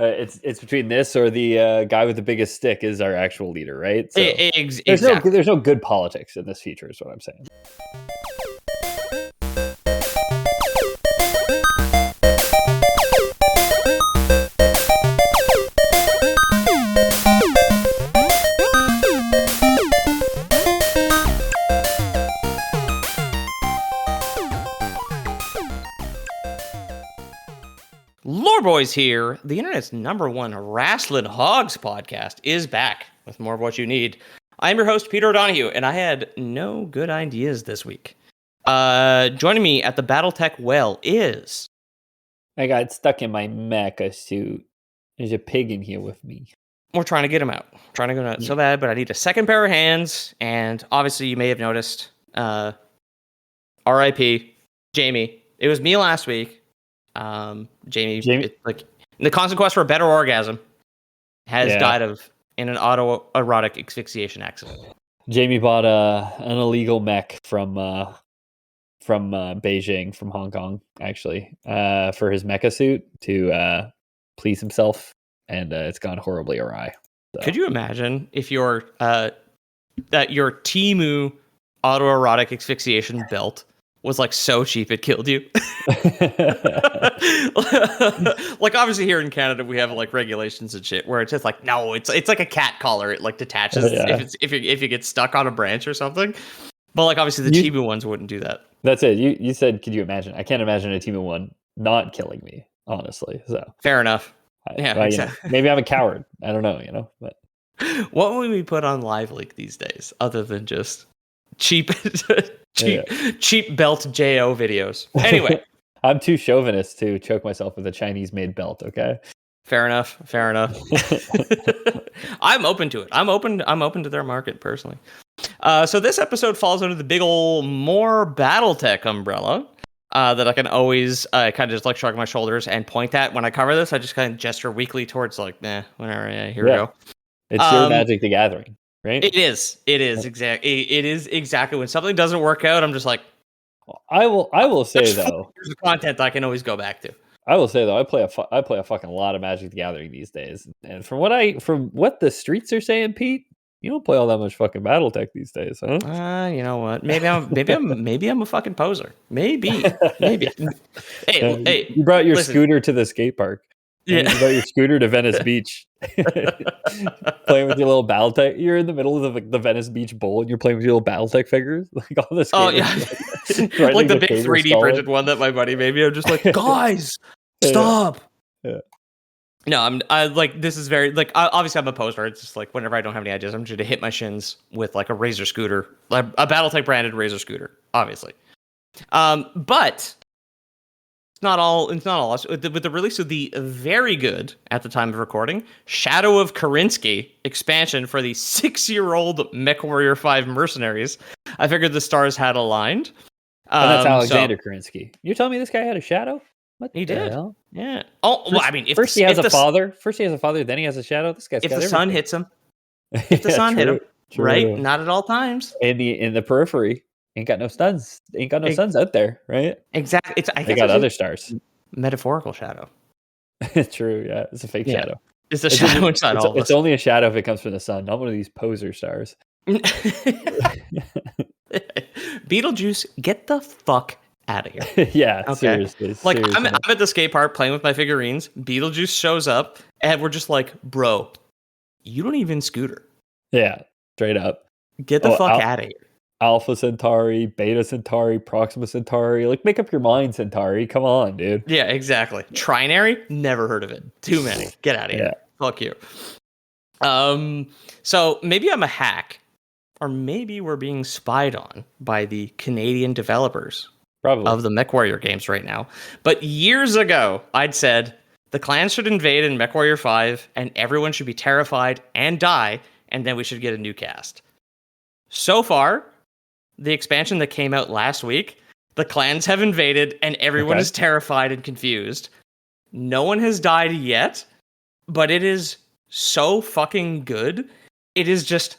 It's between this or the guy with the biggest stick is our actual leader, right? So Exactly. there's no good politics in this feature, is what I'm saying. Lore Boys here. The internet's #1 Rasalhague podcast is back with more of what you need. I'm your host, Peter O'Donohue, and I had no good ideas this week. Joining me at the Battletech well is... I got stuck in my mecha suit. There's a pig in here with me. We're trying to get him out. Trying to get him out so bad, but I need a second pair of hands, and obviously you may have noticed, R.I.P. Jamie. It was me last week. Jamie, like in the constant quest for a better orgasm, has died in an autoerotic asphyxiation accident. Jamie bought an illegal mech from Beijing, from Hong Kong, actually, for his mecha suit to please himself, and it's gone horribly awry. So. Could you imagine if your Temu autoerotic asphyxiation belt was like so cheap it killed you? Like obviously here in Canada we have like regulations and shit where it's just like, no, it's like a cat collar. It like detaches if you get stuck on a branch or something. But like obviously the Temu ones wouldn't do that. That's it. You said, could you imagine? I can't imagine a Temu one not killing me, honestly. So fair enough. Exactly. Maybe I'm a coward. I don't know, but what would we put on Live Leak these days other than just cheap belt JO videos? Anyway. I'm too chauvinist to choke myself with a Chinese made belt, okay? Fair enough. I'm open to it. I'm open to their market personally. So this episode falls under the big ol' more Battletech umbrella that I can always kind of just like shrug my shoulders and point at when I cover this. I just kind of gesture weakly towards like, whatever, here we go. It's your Magic the Gathering, right? It is exactly. It is exactly when something doesn't work out. I'm just like, I will say though, there's content I can always go back to. I will say though, I play a fucking lot of Magic the Gathering these days, and from what the streets are saying, Pete, you don't play all that much fucking BattleTech these days, huh? You know what? Maybe I'm a fucking poser. Maybe. Hey, you brought your scooter to the skate park. Yeah, you brought your scooter to Venice Beach. Playing with your little BattleTech. You're in the middle of the Venice Beach Bowl, and you're playing with your little BaTletech figures, like all this. Oh yeah, like the big 3D printed one that my buddy made me. I'm just like, guys, stop. Yeah. No, I like this is very like obviously I'm a poser. It's just like whenever I don't have any ideas, I'm just gonna hit my shins with like a Razor scooter, like a BattleTech branded Razor scooter, obviously. But it's not all. With the release of the very good, at the time of recording, Shadow of Karinsky expansion for the 6-year-old MechWarrior 5 Mercenaries, I figured the stars had aligned. And that's Alexander Karinsky. You're telling me this guy had a shadow? What he did? Hell? Yeah. Oh, well, I mean, first he has a father, then he has a shadow. This guy's if got the everything. sun hits him, if the sun hit him, right? Not at all times. In the periphery. Ain't got no suns out there, right? Exactly. They got other stars. Metaphorical shadow. True, yeah. It's a fake shadow. It's a shadow inside all of us. It's only a shadow if it comes from the sun, not one of these poser stars. Beetlejuice, get the fuck out of here. Yeah, okay. Seriously. I'm at the skate park playing with my figurines. Beetlejuice shows up, and we're just like, bro, you don't even scooter. Yeah, straight up. Get the fuck out of here. Alpha Centauri, Beta Centauri, Proxima Centauri. Like, make up your mind, Centauri. Come on, dude. Yeah, exactly. Trinary? Never heard of it. Too many. Get out of here. Fuck you. So maybe I'm a hack, or maybe we're being spied on by the Canadian developers of the MechWarrior games right now. But years ago, I'd said the clans should invade in MechWarrior 5, and everyone should be terrified and die, and then we should get a new cast. So far, the expansion that came out last week, the clans have invaded and everyone is terrified and confused. No one has died yet, but it is so fucking good. It is just,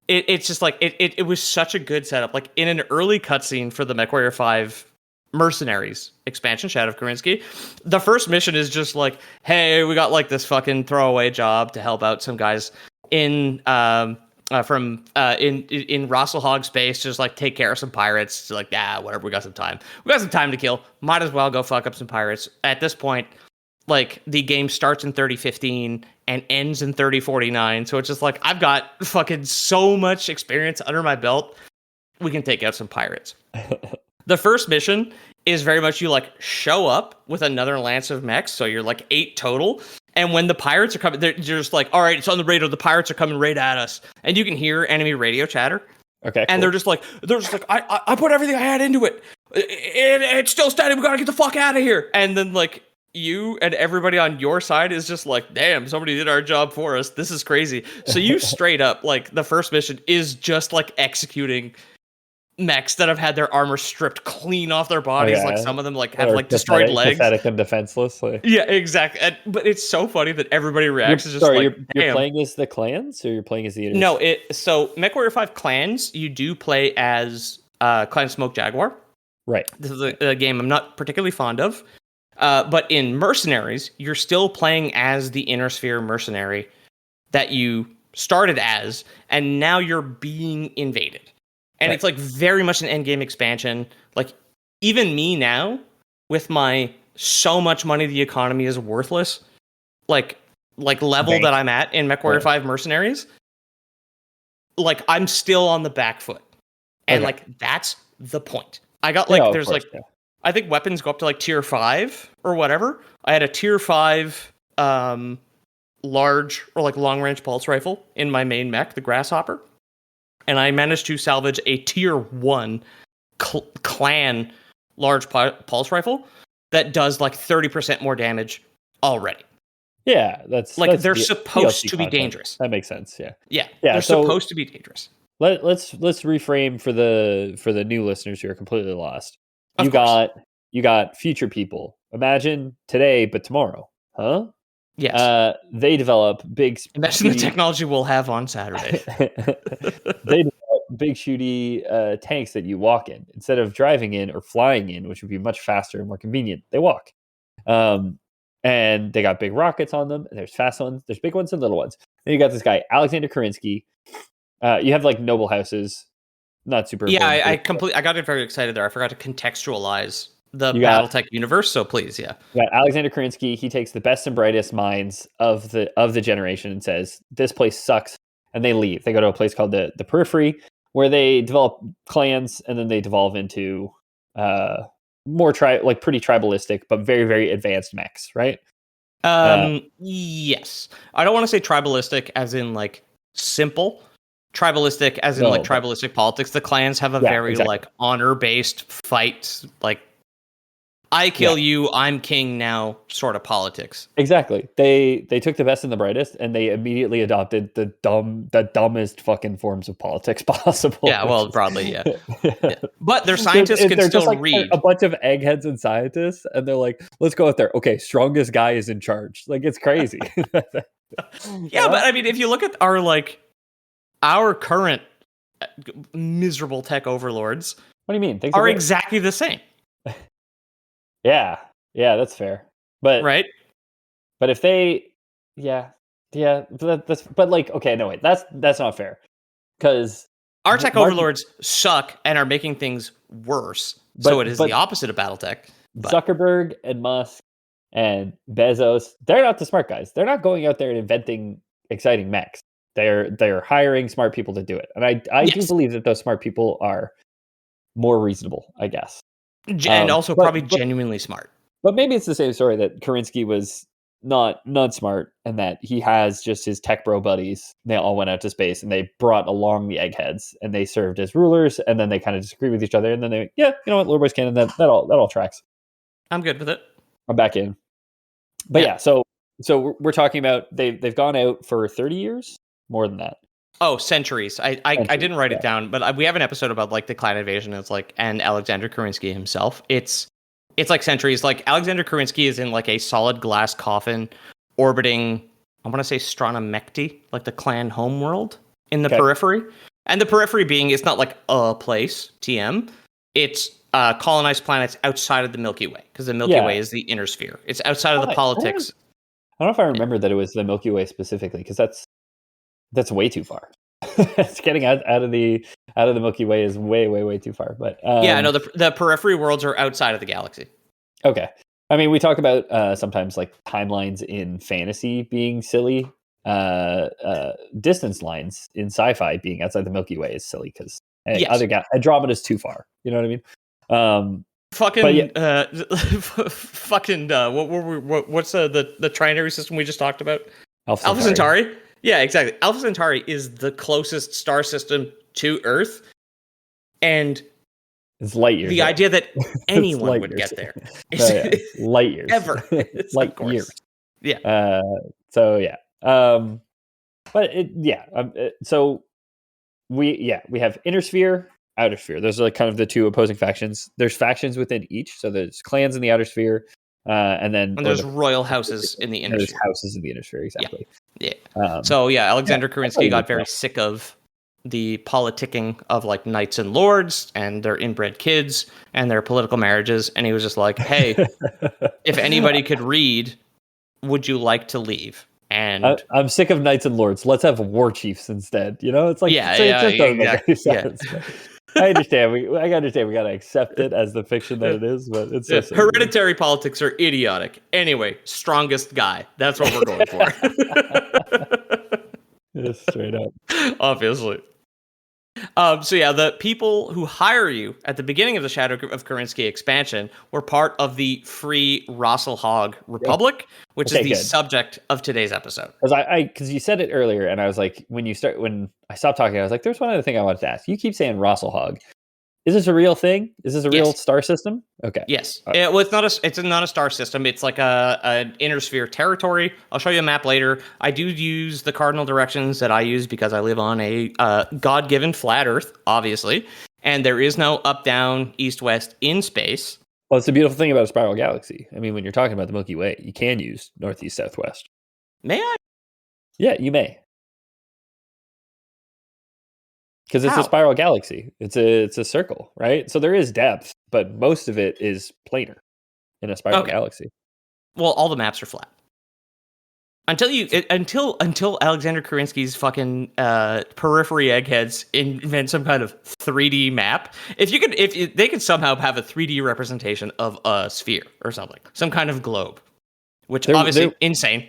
it's just like, it was such a good setup. Like in an early cutscene for the MechWarrior 5 Mercenaries expansion, Shadow of Karinsky. The first mission is just like, hey, we got like this fucking throwaway job to help out some guys in Rasalhague space, just like take care of some pirates. It's like, whatever, we got some time. We got some time to kill. Might as well go fuck up some pirates. At this point, like, the game starts in 3015 and ends in 3049. So it's just like, I've got fucking so much experience under my belt. We can take out some pirates. The first mission is very much you like show up with another lance of mechs. So you're like 8 total. And when the pirates are coming, they're just like, all right, it's on the radio. The pirates are coming right at us. And you can hear enemy radio chatter. Okay. And cool. they're just like, I put everything I had into it. It's still standing. We got to get the fuck out of here. And then like you and everybody on your side is just like, damn, somebody did our job for us. This is crazy. So you straight up, like, the first mission is just like executing mechs that have had their armor stripped clean off their bodies. Like some of them like have like destroyed legs, pathetic and defenseless. Yeah, exactly. But it's so funny that everybody reacts. You're playing as the clans, or you're playing as the eaters? No, so MechWarrior 5 clans, you do play as Clan Smoke Jaguar. Right. This is a game I'm not particularly fond of. But in Mercenaries, you're still playing as the Inner Sphere mercenary that you started as, and now you're being invaded. And It's like very much an endgame expansion. Like, even me now, with my so much money the economy is worthless, like level that I'm at in MechWarrior 5 Mercenaries, like, I'm still on the back foot. And like, that's the point. I got like, I think weapons go up to like tier 5 or whatever. I had a tier 5 large or like long range pulse rifle in my main mech, the Grasshopper. And I managed to salvage a tier 1 clan large pulse rifle that does like 30% more damage already. Yeah, they're supposed to be dangerous. That makes sense. Yeah. They're supposed to be dangerous. Let's reframe for the new listeners who are completely lost. You got future people. Imagine today, but tomorrow, huh? Yes. They develop big. Imagine the technology we'll have on Saturday. They develop big shooty tanks that you walk in instead of driving in or flying in, which would be much faster and more convenient. They walk, and they got big rockets on them. And there's fast ones, there's big ones, and little ones. Then you got this guy Alexander Karinsky. You have like noble houses, not super. Yeah, I got it very excited there. I forgot to contextualize the Battletech universe, so please, yeah. Alexander Karinsky, he takes the best and brightest minds of the generation and says, this place sucks, and they leave. They go to a place called the Periphery, where they develop clans, and then they devolve into more pretty tribalistic, but very, very advanced mechs, right? Yes. I don't want to say tribalistic as in like simple. Tribalistic as in tribalistic politics. The clans have a very like honor-based fight, like I kill you, I'm king now sort of politics. Exactly. They took the best and the brightest, and they immediately adopted the dumbest fucking forms of politics possible. Yeah, well, broadly, yeah. But their scientists can still just read. A bunch of eggheads and scientists, and they're like, let's go out there. Okay, strongest guy is in charge. Like, it's crazy. Yeah, but I mean, if you look at our current miserable tech overlords, what do you mean? Things are exactly the same. Yeah, that's fair. But right. But if they, but like, okay, no wait, that's not fair, because our tech overlords suck and are making things worse. So it is the opposite of Battletech. Zuckerberg and Musk and Bezos, they're not the smart guys. They're not going out there and inventing exciting mechs. They're hiring smart people to do it, and I do believe that those smart people are more reasonable, I guess. And also probably genuinely smart. But maybe it's the same story, that Karinsky was not smart, and that he has just his tech bro buddies. They all went out to space, and they brought along the eggheads, and they served as rulers, and then they kind of disagree with each other, and then they, you know what, Little Boys Canon, that all tracks. I'm good with it. I'm back in. But so we're talking about they've gone out for 30 years, more than that. Oh, centuries. I didn't write it down, but we have an episode about like the clan invasion. It's like, and Alexander Karinsky himself. It's like centuries. Like, Alexander Karinsky is in like a solid glass coffin orbiting, I want to say Stranamekti, like the clan homeworld in the Periphery. And the Periphery being, it's not like a place, TM. It's colonize planets outside of the Milky Way, because the Milky Way is the inner sphere. It's outside of the politics. I don't know if I remember that it was the Milky Way specifically, because that's way too far. It's getting out of the Milky Way is way too far. But I know the periphery worlds are outside of the galaxy. Okay, I mean, we talk about sometimes like timelines in fantasy being silly. Distance lines in sci-fi being outside the Milky Way is silly because Andromeda is too far. You know what I mean? What's the trinary system we just talked about? Alpha Centauri. Yeah, exactly. Alpha Centauri is the closest star system to Earth, and it's light years. The idea that anyone would get there is light years. Ever. Light years. Yeah. So we have inner sphere, outer sphere. Those are like kind of the two opposing factions. There's factions within each. So there's clans in the outer sphere, and there's royal houses in the inner sphere. There's houses in the inner sphere, exactly. Yeah. Alexander Kerensky got very sick of the politicking of like knights and lords and their inbred kids and their political marriages, and he was just like, "Hey, if anybody could read, would you like to leave?" And I'm sick of knights and lords. Let's have war chiefs instead. You know, it's like exactly. I understand. I understand. We gotta accept it as the fiction that it is, but it's so hereditary politics are idiotic. Anyway, strongest guy. That's what we're going for. Just straight up. Obviously. The people who hire you at the beginning of the Shadow of Kerensky expansion were part of the Free Rasalhague Republic, which is the subject of today's episode. Because you said it earlier, and I was like, when I stopped talking, I was like, there's one other thing I wanted to ask. You keep saying Rasalhague. Is this a real thing? Is this a real star system? Okay. Yes. It's not a star system. It's like an inner sphere territory. I'll show you a map later. I do use the cardinal directions that I use because I live on a God-given flat Earth, obviously, and there is no up, down, east, west in space. Well, it's the beautiful thing about a spiral galaxy. I mean, when you're talking about the Milky Way, you can use northeast, southwest. May I? Yeah, you may. Because it's a spiral galaxy. It's a circle, right? So there is depth, but most of it is planar in a spiral galaxy. Well, all the maps are flat. Until Alexander Kerensky's fucking periphery eggheads invent some kind of 3D map. If they could somehow have a 3D representation of a sphere or something, some kind of globe, which obviously insane.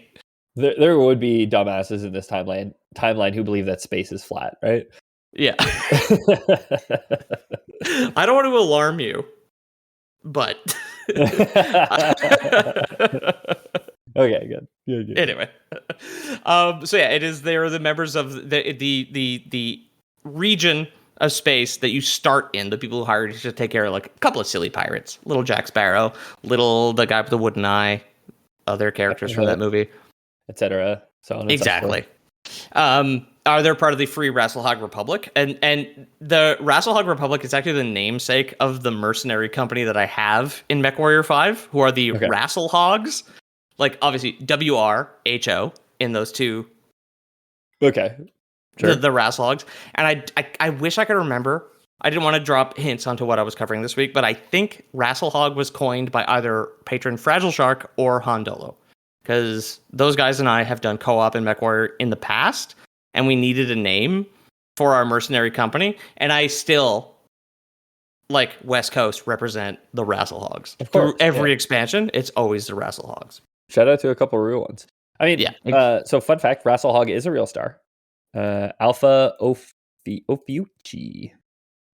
There would be dumbasses in this timeline who believe that space is flat, right? Yeah. I don't want to alarm you, but okay, good. Anyway, it is. They are the members of the region of space that you start in. The people who hired you to take care of like a couple of silly pirates, little Jack Sparrow, the guy with the wooden eye, other characters from that movie, etc. So on exactly. Are they part of the Free Rasalhague Republic? And the Rasalhague Republic is actually the namesake of the mercenary company that I have in MechWarrior 5, who are the Rasalhagues. Like, obviously, WRHO in those two. Okay. Sure. The Rasalhagues. And I wish I could remember. I didn't want to drop hints onto what I was covering this week, but I think Rasalhague was coined by either patron Fragile Shark or Hondolo. Because those guys and I have done co-op in MechWarrior in the past, and we needed a name for our mercenary company, and I still, like West Coast, represent the Rasalhagues. Through every expansion, it's always the Rasalhagues. Shout out to a couple of real ones. I mean, so fun fact, Rasalhague is a real star. Alpha Ophiuchi.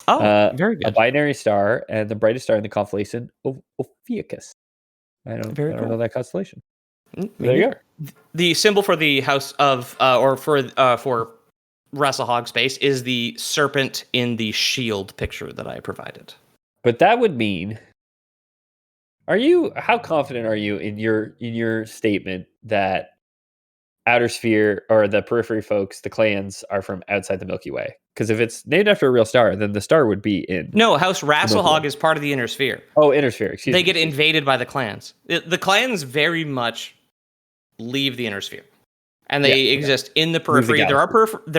Oh, very good. A binary star, and the brightest star in the constellation Ophiuchus. I don't know that constellation. There you are. The symbol for the house of, for Rasalhague space is the serpent in the shield picture that I provided. But that would mean, how confident are you in your statement that outer sphere or the periphery folks, the clans, are from outside the Milky Way? Because if it's named after a real star, then the star would be in. No, House Rasalhague is part of the inner sphere. Oh, inner sphere. Excuse me. They get invaded by the clans. The clans very much leave the inner sphere, and they exist in the periphery. There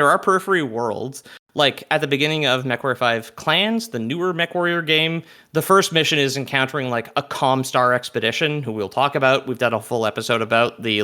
are periphery worlds like at the beginning of MechWarrior 5 Clans, the newer MechWarrior game, the first mission is encountering like a Comstar expedition, who we'll talk about. We've done a full episode about the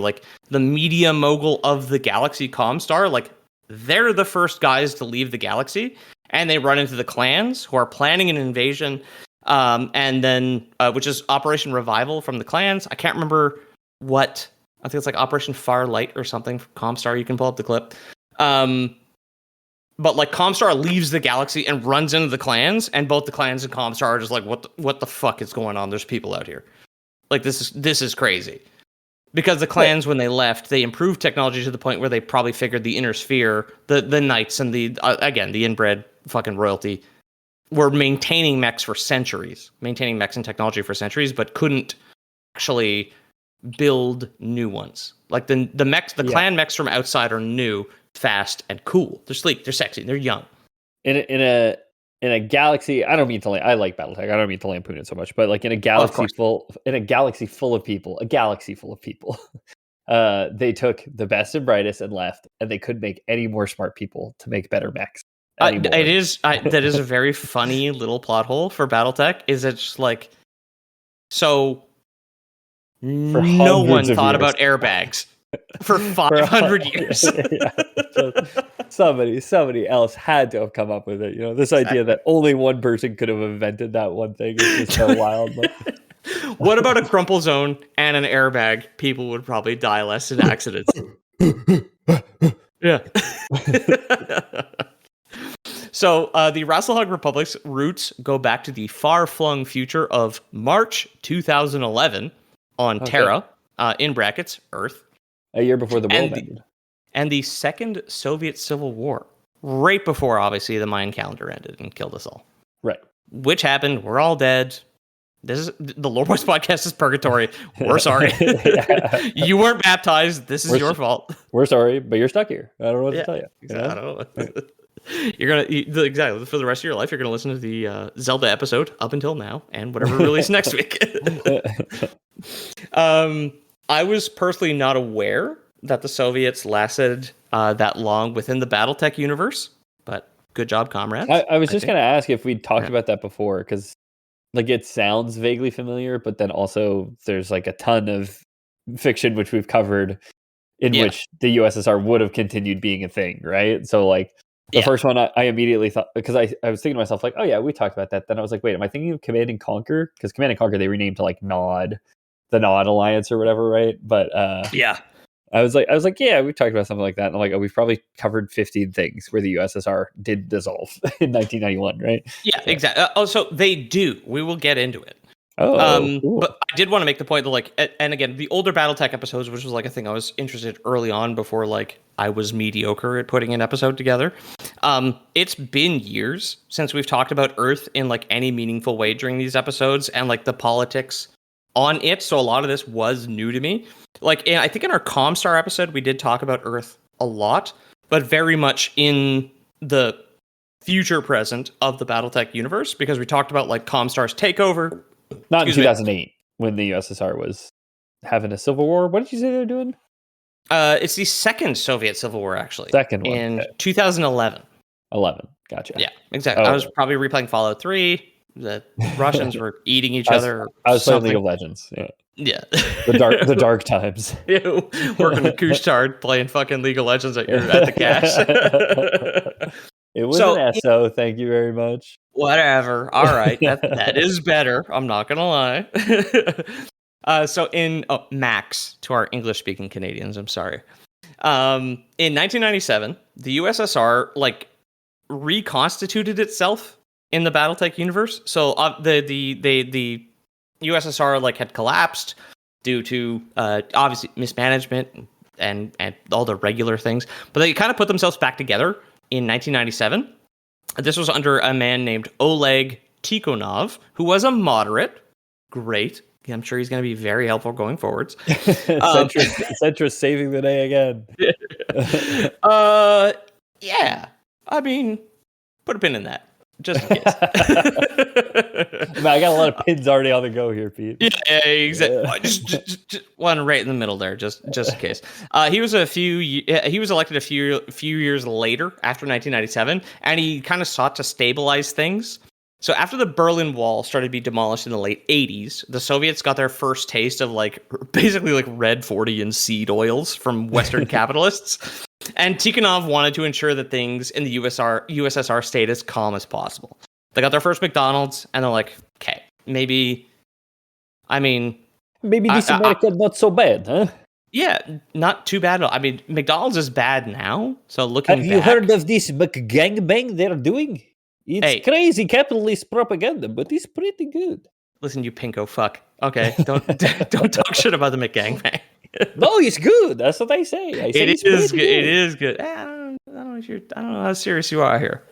media mogul of the galaxy, Comstar. Like, they're the first guys to leave the galaxy, and they run into the clans who are planning an invasion. And then, which is Operation Revival from the clans. I can't remember what, I think it's like Operation Farlight or something from Comstar. You can pull up the clip. But like Comstar leaves the galaxy and runs into the clans, and both the clans and Comstar are just like, what the fuck is going on? There's people out here. Like, this is crazy. Because the clans, when they left, they improved technology to the point where they probably figured the inner sphere, the knights and the inbred fucking royalty, were maintaining mechs for centuries, maintaining mechs and technology for centuries, but couldn't actually build new ones. Like the mechs, clan mechs from outside are new, fast, and cool. They're sleek, they're sexy, they're young. In a galaxy, I don't mean to I like Battletech. I don't mean to lampoon it so much, but like in a galaxy full of people, they took the best and brightest and left, and they couldn't make any more smart people to make better mechs. That is a very funny little plot hole for Battletech. Is it's like, so no one thought about airbags for 500 years. Somebody else had to have come up with it. You know, this idea that only one person could have invented that one thing is just so wild. What about a crumple zone and an airbag? People would probably die less in accidents. Yeah. So the Rasalhague Republic's roots go back to the far-flung future of March 2011 on Terra, in brackets, Earth. A year before the world ended. And the Second Soviet Civil War, right before, obviously, the Mayan calendar ended and killed us all. Right. Which happened. We're all dead. This is the Lore Boys podcast is purgatory. We're sorry. You weren't baptized. This is your fault. We're sorry, but you're stuck here. I don't know what to tell you. I don't know. You're exactly for the rest of your life. You're gonna listen to the Zelda episode up until now, and whatever released next week. I was personally not aware that the Soviets lasted that long within the BattleTech universe, but good job, comrades. I was just gonna ask if we'd talked about that before, because like it sounds vaguely familiar, but then also there's like a ton of fiction which we've covered in which the USSR would have continued being a thing, right? So like. The first one, I immediately thought, because I was thinking to myself, like, oh yeah, we talked about that. Then I was like, wait, am I thinking of Command & Conquer? Because Command & Conquer, they renamed to like Nod, the Nod Alliance or whatever, right? But I was like, yeah, we talked about something like that. And I'm like, oh, we've probably covered 15 things where the USSR did dissolve in 1991, right? Yeah, exactly. So they do. We will get into it. Cool. But I did want to make the point that, like, and again, the older BattleTech episodes, which was like a thing I was interested early on before, like, I was mediocre at putting an episode together. It's been years since we've talked about Earth in like any meaningful way during these episodes, and like the politics on it. So a lot of this was new to me. Like, I think in our Comstar episode, we did talk about Earth a lot, but very much in the future present of the BattleTech universe, because we talked about like Comstar's takeover. Not in 2008 when the USSR was having a civil war. What did you say they were doing? It's the second Soviet Civil War, actually. Second one. In 2011. 11. Gotcha. Yeah, exactly. I was probably replaying Fallout 3. The Russians were eating each other. I was playing League of Legends. Yeah. The dark times. Working the Kushtard, playing fucking League of Legends at the cache. It was an SO, thank you very much. Whatever. All right. That is better. I'm not going to lie. So in Max, to our English-speaking Canadians, I'm sorry. In 1997, the USSR like reconstituted itself in the BattleTech universe. So the USSR like had collapsed due to obviously mismanagement and all the regular things, but they kind of put themselves back together in 1997. This was under a man named Oleg Tikhonov, who was a moderate. Great. I'm sure he's going to be very helpful going forwards. Centrist saving the day again. Yeah. I mean, put a pin in that. Just in case. I got a lot of pins already on the go here, Pete. Yeah, exactly. Just one right in the middle there, just in case. He was elected a few years later, after 1997, and he kind of sought to stabilize things. So after the Berlin Wall started to be demolished in the late 80s, the Soviets got their first taste of basically red 40 and seed oils from Western capitalists. And Tikhonov wanted to ensure that things in the USSR stayed as calm as possible. They got their first McDonald's, and they're like, okay, maybe this America not so bad, huh? Yeah, not too bad at all. I mean, McDonald's is bad now, so looking back... Have you heard of this McGangbang they're doing? It's crazy capitalist propaganda, but it's pretty good. Listen, you pinko fuck. Okay, don't talk shit about the McGangbang. No, it's good. That's what I say. It is good. It is good. I don't know how serious you are here.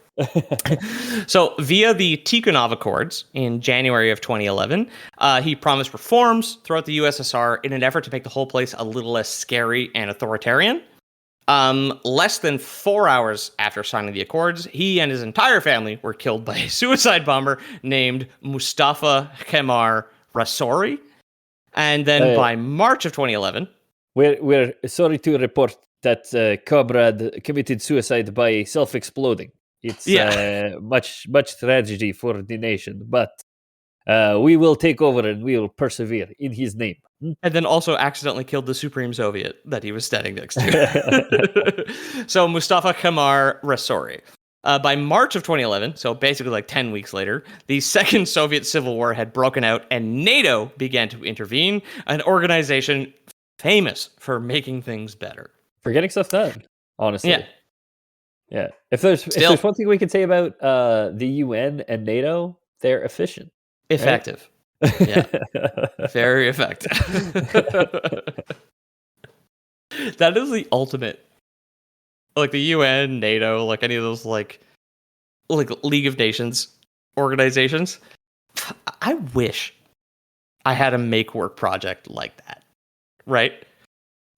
So, via the Tikhonov Accords in January of 2011, he promised reforms throughout the USSR in an effort to make the whole place a little less scary and authoritarian. Less than 4 hours after signing the Accords, he and his entire family were killed by a suicide bomber named Mustafa Kemal Rasouri. And then by March of 2011... We're sorry to report that comrade committed suicide by self-exploding. It's much tragedy for the nation, but we will take over and we will persevere in his name. And then also accidentally killed the Supreme Soviet that he was standing next to. So Mustafa Kemal Rasouri. By March of 2011, so basically 10 weeks later, the Second Soviet Civil War had broken out and NATO began to intervene, an organization famous for making things better. For getting stuff done, honestly. Yeah. If there's one thing we can say about the UN and NATO, they're efficient. Effective. Right? Yeah. Very effective. That is the ultimate. The UN, NATO, any of those League of Nations organizations. I wish I had a make work project like that. Right?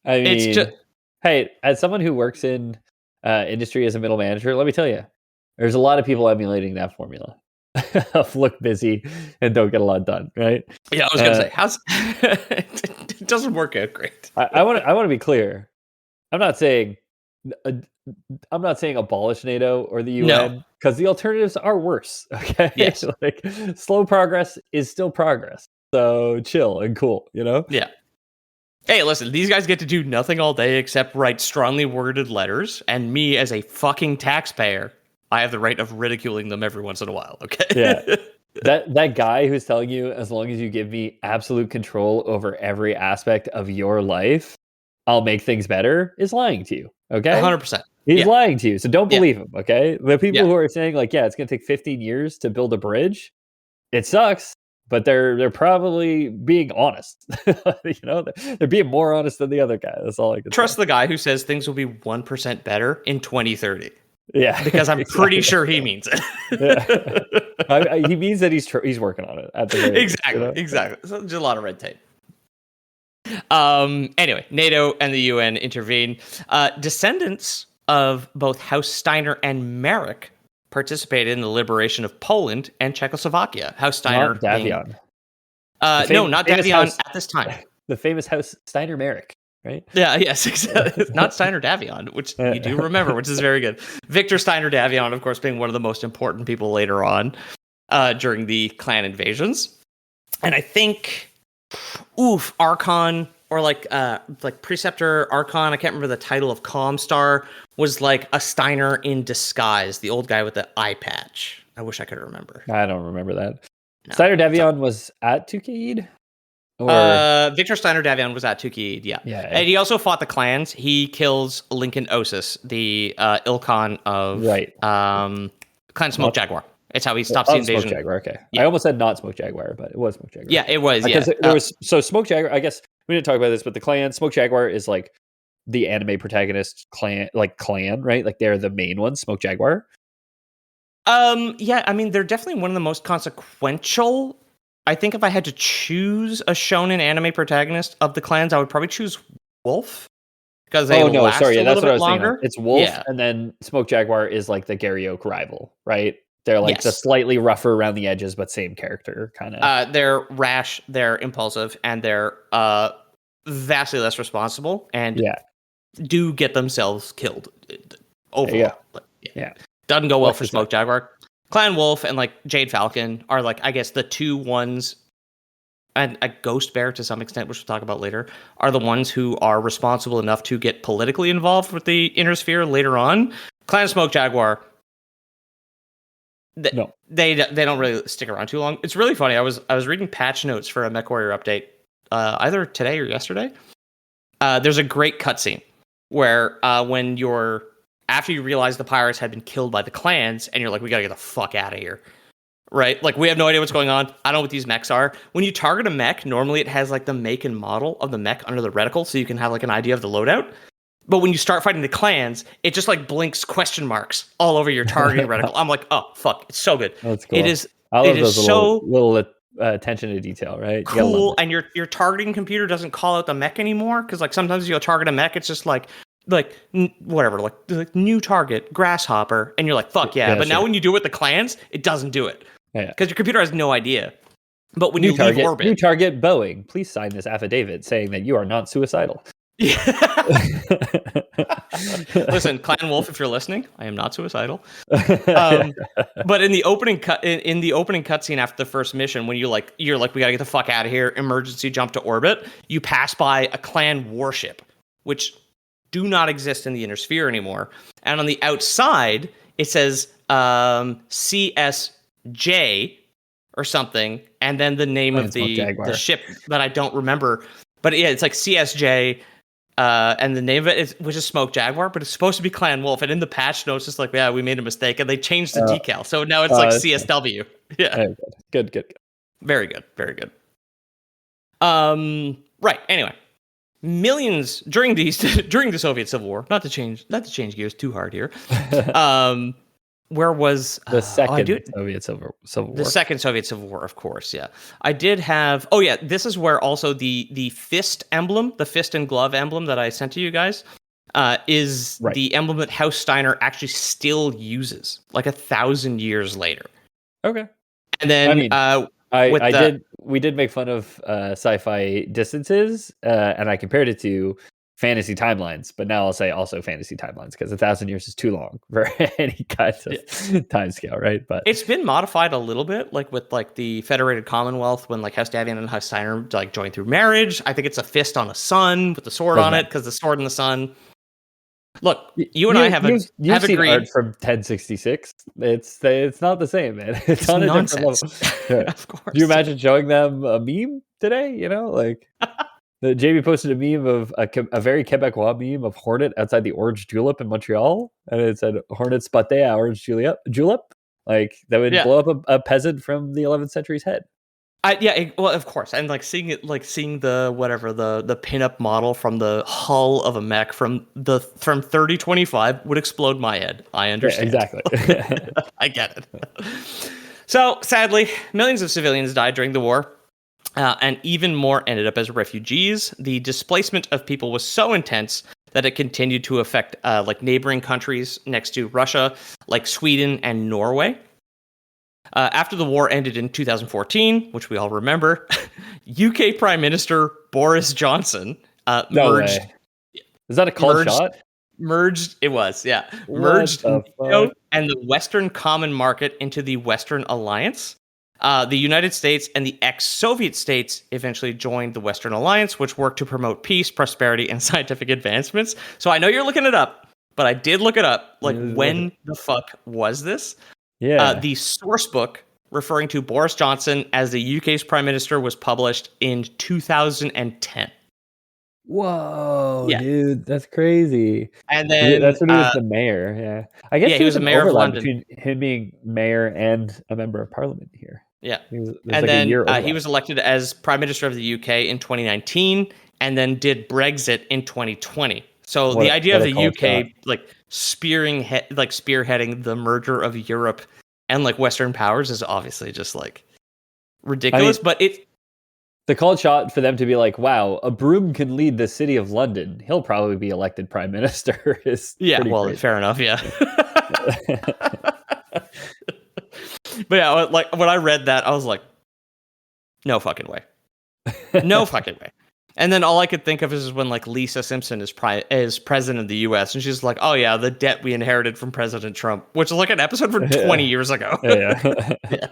I mean, it's just... hey, as someone who works in industry as a middle manager, let me tell you, there's a lot of people emulating that formula of look busy and don't get a lot done, right? Yeah, I was gonna say, it doesn't work out great. I want to be clear. I'm not saying abolish NATO or the UN because the alternatives are worse. Okay, yes, slow progress is still progress. So chill and cool, Yeah. Hey, listen, these guys get to do nothing all day except write strongly worded letters, and me as a fucking taxpayer, I have the right of ridiculing them every once in a while, okay? Yeah. That guy who's telling you, as long as you give me absolute control over every aspect of your life, I'll make things better, is lying to you, okay? 100%. He's lying to you, so don't believe him, okay? The people who are saying, it's going to take 15 years to build a bridge, it sucks. But they're probably being honest. They're being more honest than the other guy. That's all I can trust say. The guy who says things will be 1% better in 2030. Yeah, because I'm pretty sure he means it. He means that he's working on it. At the very exactly. So there's a lot of red tape. Anyway, NATO and the UN intervene. Descendants of both House Steiner and Marek participated in the liberation of Poland and Czechoslovakia. House Steiner... Not Davion. Not Davion at this time. The famous House Steiner-Marek, right? Yeah, yes, exactly. Not Steiner-Davion, which you do remember, which is very good. Victor Steiner-Davion, of course, being one of the most important people later on during the clan invasions. And I think... Archon... Or Preceptor Archon, I can't remember the title of Comstar, was a Steiner in disguise, the old guy with the eye patch. I wish I could remember. I don't remember that. No, Steiner-Davion was at Tukid? Victor Steiner-Davion was at Tukid, yeah. And he also fought the clans. He kills Lincoln Osis, the Ilkhan of Clan Smoke Jaguar. It's how he stops the invasion. Smoke Jaguar, okay. Yeah. I almost said not Smoke Jaguar, but it was Smoke Jaguar. Yeah, it was, because there was Smoke Jaguar, I guess we didn't talk about this, but the clan, Smoke Jaguar is the anime protagonist clan, right? They're the main ones, Smoke Jaguar. Yeah, I mean, they're definitely one of the most consequential. I think if I had to choose a shonen anime protagonist of the clans, I would probably choose Wolf. Because they last a little bit longer. It's Wolf, and then Smoke Jaguar is the Gary Oak rival, right? They're like the slightly rougher around the edges, but same character kind of. They're rash, they're impulsive, and they're vastly less responsible, and do get themselves killed overall. Yeah. Doesn't go well for Smoke Jaguar. Clan Wolf and like Jade Falcon are like, I guess, the two ones, and a Ghost Bear to some extent, which we'll talk about later, are the ones who are responsible enough to get politically involved with the Inner Sphere later on. Clan Smoke Jaguar, they don't really stick around too long. It's really funny. I was reading patch notes for a MechWarrior update either today or yesterday. There's a great cutscene where after you realize the pirates had been killed by the clans, and you're like, we gotta get the fuck out of here. Right? Like, we have no idea what's going on. I don't know what these mechs are. When you target a mech, normally it has like the make and model of the mech under the reticle, so you can have like an idea of the loadout. But when you start fighting the clans, it just like blinks question marks all over your targeting reticle. I'm like, oh fuck, it's so good. That's cool. It is so little attention to detail, right? Cool. And your targeting computer doesn't call out the mech anymore, because like sometimes you'll target a mech, it's just like whatever, like new target, grasshopper, and you're like, fuck yeah. But now when you do it with the clans, it doesn't do it. Because your computer has no idea. But when you leave orbit, new target Boeing, please sign this affidavit saying that you are not suicidal. Listen, Clan Wolf, if you're listening, I am not suicidal. But in the opening cutscene after the first mission, when you're like, we gotta get the fuck out of here, emergency jump to orbit, you pass by a clan warship, which do not exist in the Inner Sphere anymore. And on the outside, it says CSJ or something, and then the name of the ship that I don't remember. But yeah, it's like CSJ. And the name of it which is Smoke Jaguar, but it's supposed to be Clan Wolf. And in the patch notes, it's like, yeah, we made a mistake, and they changed the decal, so now it's like CSW. Yeah, good. Very good. Right. Anyway, millions during the Soviet Civil War. Not to change gears too hard here. Where was the second Soviet Civil War? The second Soviet Civil War, of course. Yeah, I did have. Oh yeah, this is where also the fist emblem, the fist and glove emblem that I sent to you guys, is the emblem that House Steiner actually still uses, like 1,000 years later. Okay. And then we did make fun of sci-fi distances, and I compared it to fantasy timelines, but now I'll say also fantasy timelines, because 1,000 years is too long for any kind of time scale, right? But it's been modified a little bit, like with like the Federated Commonwealth, when like House Davian and House Steiner like joined through marriage. I think it's a fist on a sun with the sword on it, because the sword and the sun. Look, you and I have seen agreed art from 1066. It's not the same, man. It's on nonsense. A different level. Of course. Do you imagine showing them a meme today? You know, like. JB posted a meme of a very Quebecois meme of Hornet outside the Orange Julep in Montreal, and it said "Hornets pate Orange Julep." Like that would blow up a peasant from the 11th century's head. Well, of course, and like seeing the the pinup model from the hull of a mech from 3025 would explode my head. I understand. Yeah, exactly. I get it. So sadly, millions of civilians died during the war. And even more ended up as refugees. The displacement of people was so intense that it continued to affect like neighboring countries next to Russia, like Sweden and Norway. After the war ended in 2014, which we all remember, UK Prime Minister Boris Johnson merged. Is that a cold shot? Merged. It was, yeah. Merged NATO and the Western Common Market into the Western Alliance. The United States and the ex-Soviet states eventually joined the Western Alliance, which worked to promote peace, prosperity, and scientific advancements. So I know you're looking it up, but I did look it up. Like, when the fuck was this? Yeah. The source book referring to Boris Johnson as the UK's prime minister was published in 2010. Whoa, dude, that's crazy. And then that's when he was the mayor. Yeah, I guess he was a mayor of London. Between him being mayor and a member of parliament here. Yeah, and then he was elected as prime minister of the UK in 2019, and then did Brexit in 2020. So the idea of the UK spearheading the merger of Europe and like Western powers is obviously just like ridiculous. But the cold shot for them to be like, wow, a broom can lead the city of London. He'll probably be elected prime minister. Is well, crazy. Fair enough. Yeah. But yeah, like when I read that, I was like, no fucking way. No fucking way. And then all I could think of is when like Lisa Simpson is president of the U.S. and she's like, "Oh yeah, the debt we inherited from President Trump," which is like an episode from 20 years ago. Yeah. Yeah.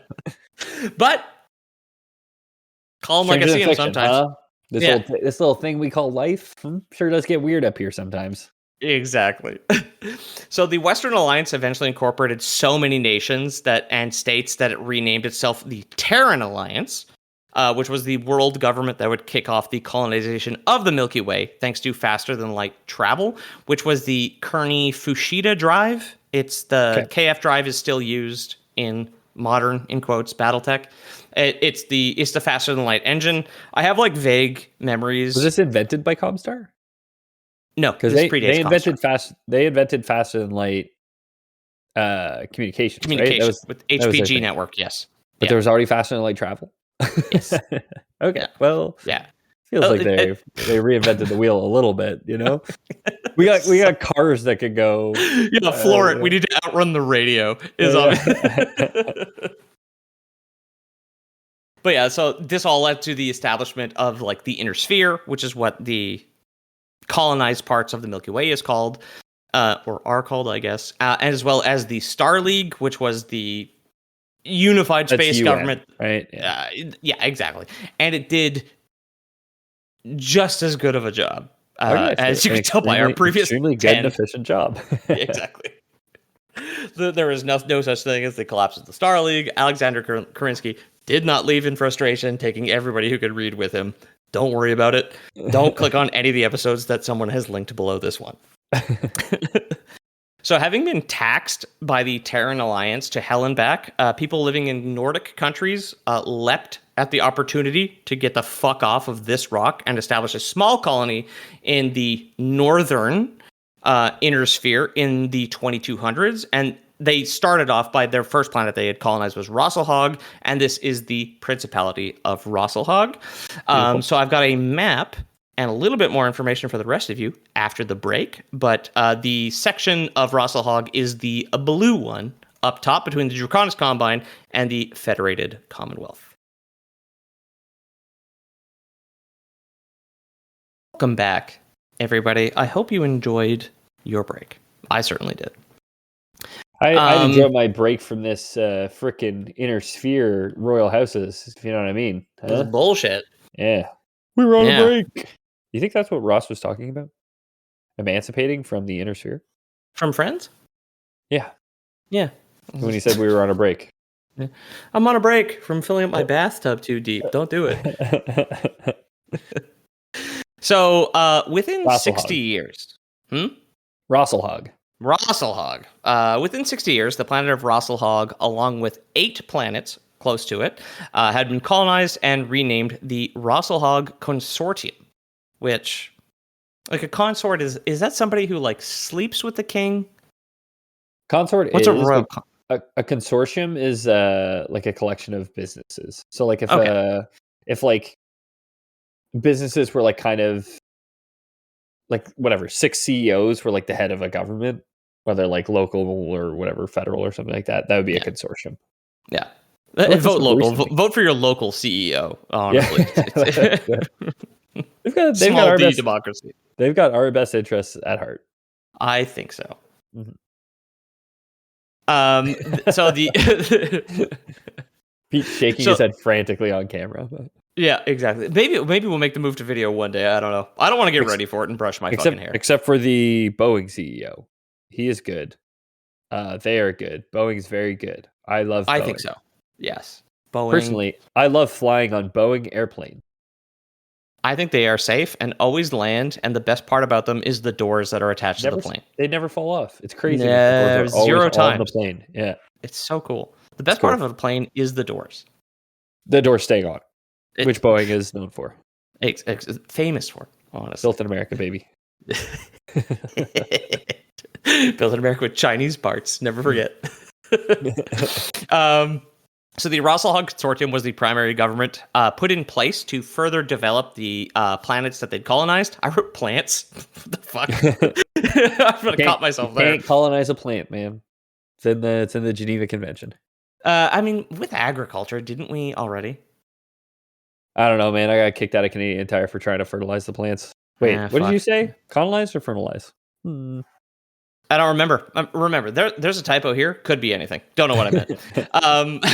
But call him like I see him sometimes. Huh? This little thing we call life sure does get weird up here sometimes. Exactly. So the Western Alliance eventually incorporated so many nations and states that it renamed itself the Terran Alliance. Which was the world government that would kick off the colonization of the Milky Way, thanks to faster than light travel, which was the Kearney-Fushida drive. It's the KF drive is still used in modern, in quotes, Battletech. It's the faster than light engine. I have like vague memories. Was this invented by Comstar? No, because they invented faster than light communications. Right? With HPG network. Yes, but there was already faster than light travel. Yes. Okay. Yeah. Well, yeah. Feels like they reinvented the wheel a little bit, you know? We got cars that could go. Yeah, floor it. We need to outrun the radio. But yeah, so this all led to the establishment of like the inner sphere, which is what the colonized parts of the Milky Way is called, or are called, I guess, as well as the Star League, which was the unified space government, right? Yeah, exactly. And it did just as good of a job as you can tell by our previous extremely good and efficient job. Exactly. There was no such thing as the collapse of the Star League. Alexander Kerensky did not leave in frustration, taking everybody who could read with him. Don't worry about it. Don't click on any of the episodes that someone has linked below this one. So having been taxed by the Terran Alliance to hell and back, people living in Nordic countries leapt at the opportunity to get the fuck off of this rock and establish a small colony in the northern inner sphere in the 2200s. And they started off by their first planet they had colonized was Rasalhague, and this is the Principality of Rasalhague. So I've got a map and a little bit more information for the rest of you after the break. But the section of Rasalhague is the blue one up top between the Draconis Combine and the Federated Commonwealth. Welcome back, everybody. I hope you enjoyed your break. I certainly did. I enjoyed my break from this frickin' inner sphere royal houses, if you know what I mean. Huh? This is bullshit. Yeah. We were on a break. You think that's what Ross was talking about? Emancipating from the inner sphere? From Friends? Yeah. Yeah. When he said we were on a break. Yeah. I'm on a break from filling up my bathtub too deep. Don't do it. So, within Rasalhague. 60 years... Rasalhague. Within 60 years, the planet of Rasalhague, along with 8 planets close to it, had been colonized and renamed the Rasalhague Consortium. Which, like, a consort is that somebody who like sleeps with the king? Consort What's is a royal a consortium is like a collection of businesses. So like if like businesses were like kind of like whatever 6 CEOs were like the head of a government, whether like local or whatever federal or something like that, that would be a consortium. Yeah. Vote local. Vote for your local CEO. Honestly. Yeah. They've got our best democracy. They've got our best interests at heart. I think so. Mm-hmm. So the Pete shaking his head frantically on camera. But. Yeah, exactly. Maybe we'll make the move to video one day. I don't know. I don't want to get ready for it and brush my fucking hair. Except for the Boeing CEO. He is good. They are good. Boeing's very good. I love Boeing. I think so. Yes. Boeing. Personally, I love flying on Boeing airplanes. I think they are safe and always land, and the best part about them is the doors that are attached to the plane. They never fall off. It's crazy. Yeah, 0 times. On the plane. Yeah. It's so cool. The best part of a plane is the doors. The doors staying on, which Boeing is known for. Famous for, honestly. Built in America, baby. Built in America with Chinese parts. Never forget. So the Rasalhague Consortium was the primary government put in place to further develop the planets that they'd colonized. I wrote plants. What the fuck? I'm gonna caught myself there. Can't colonize a plant, man. It's in the Geneva Convention. I mean, with agriculture, didn't we already? I don't know, man. I got kicked out of Canadian Tire for trying to fertilize the plants. Wait, what did you say? Colonize or fertilize? I don't remember. Remember, there's a typo here. Could be anything. Don't know what I meant.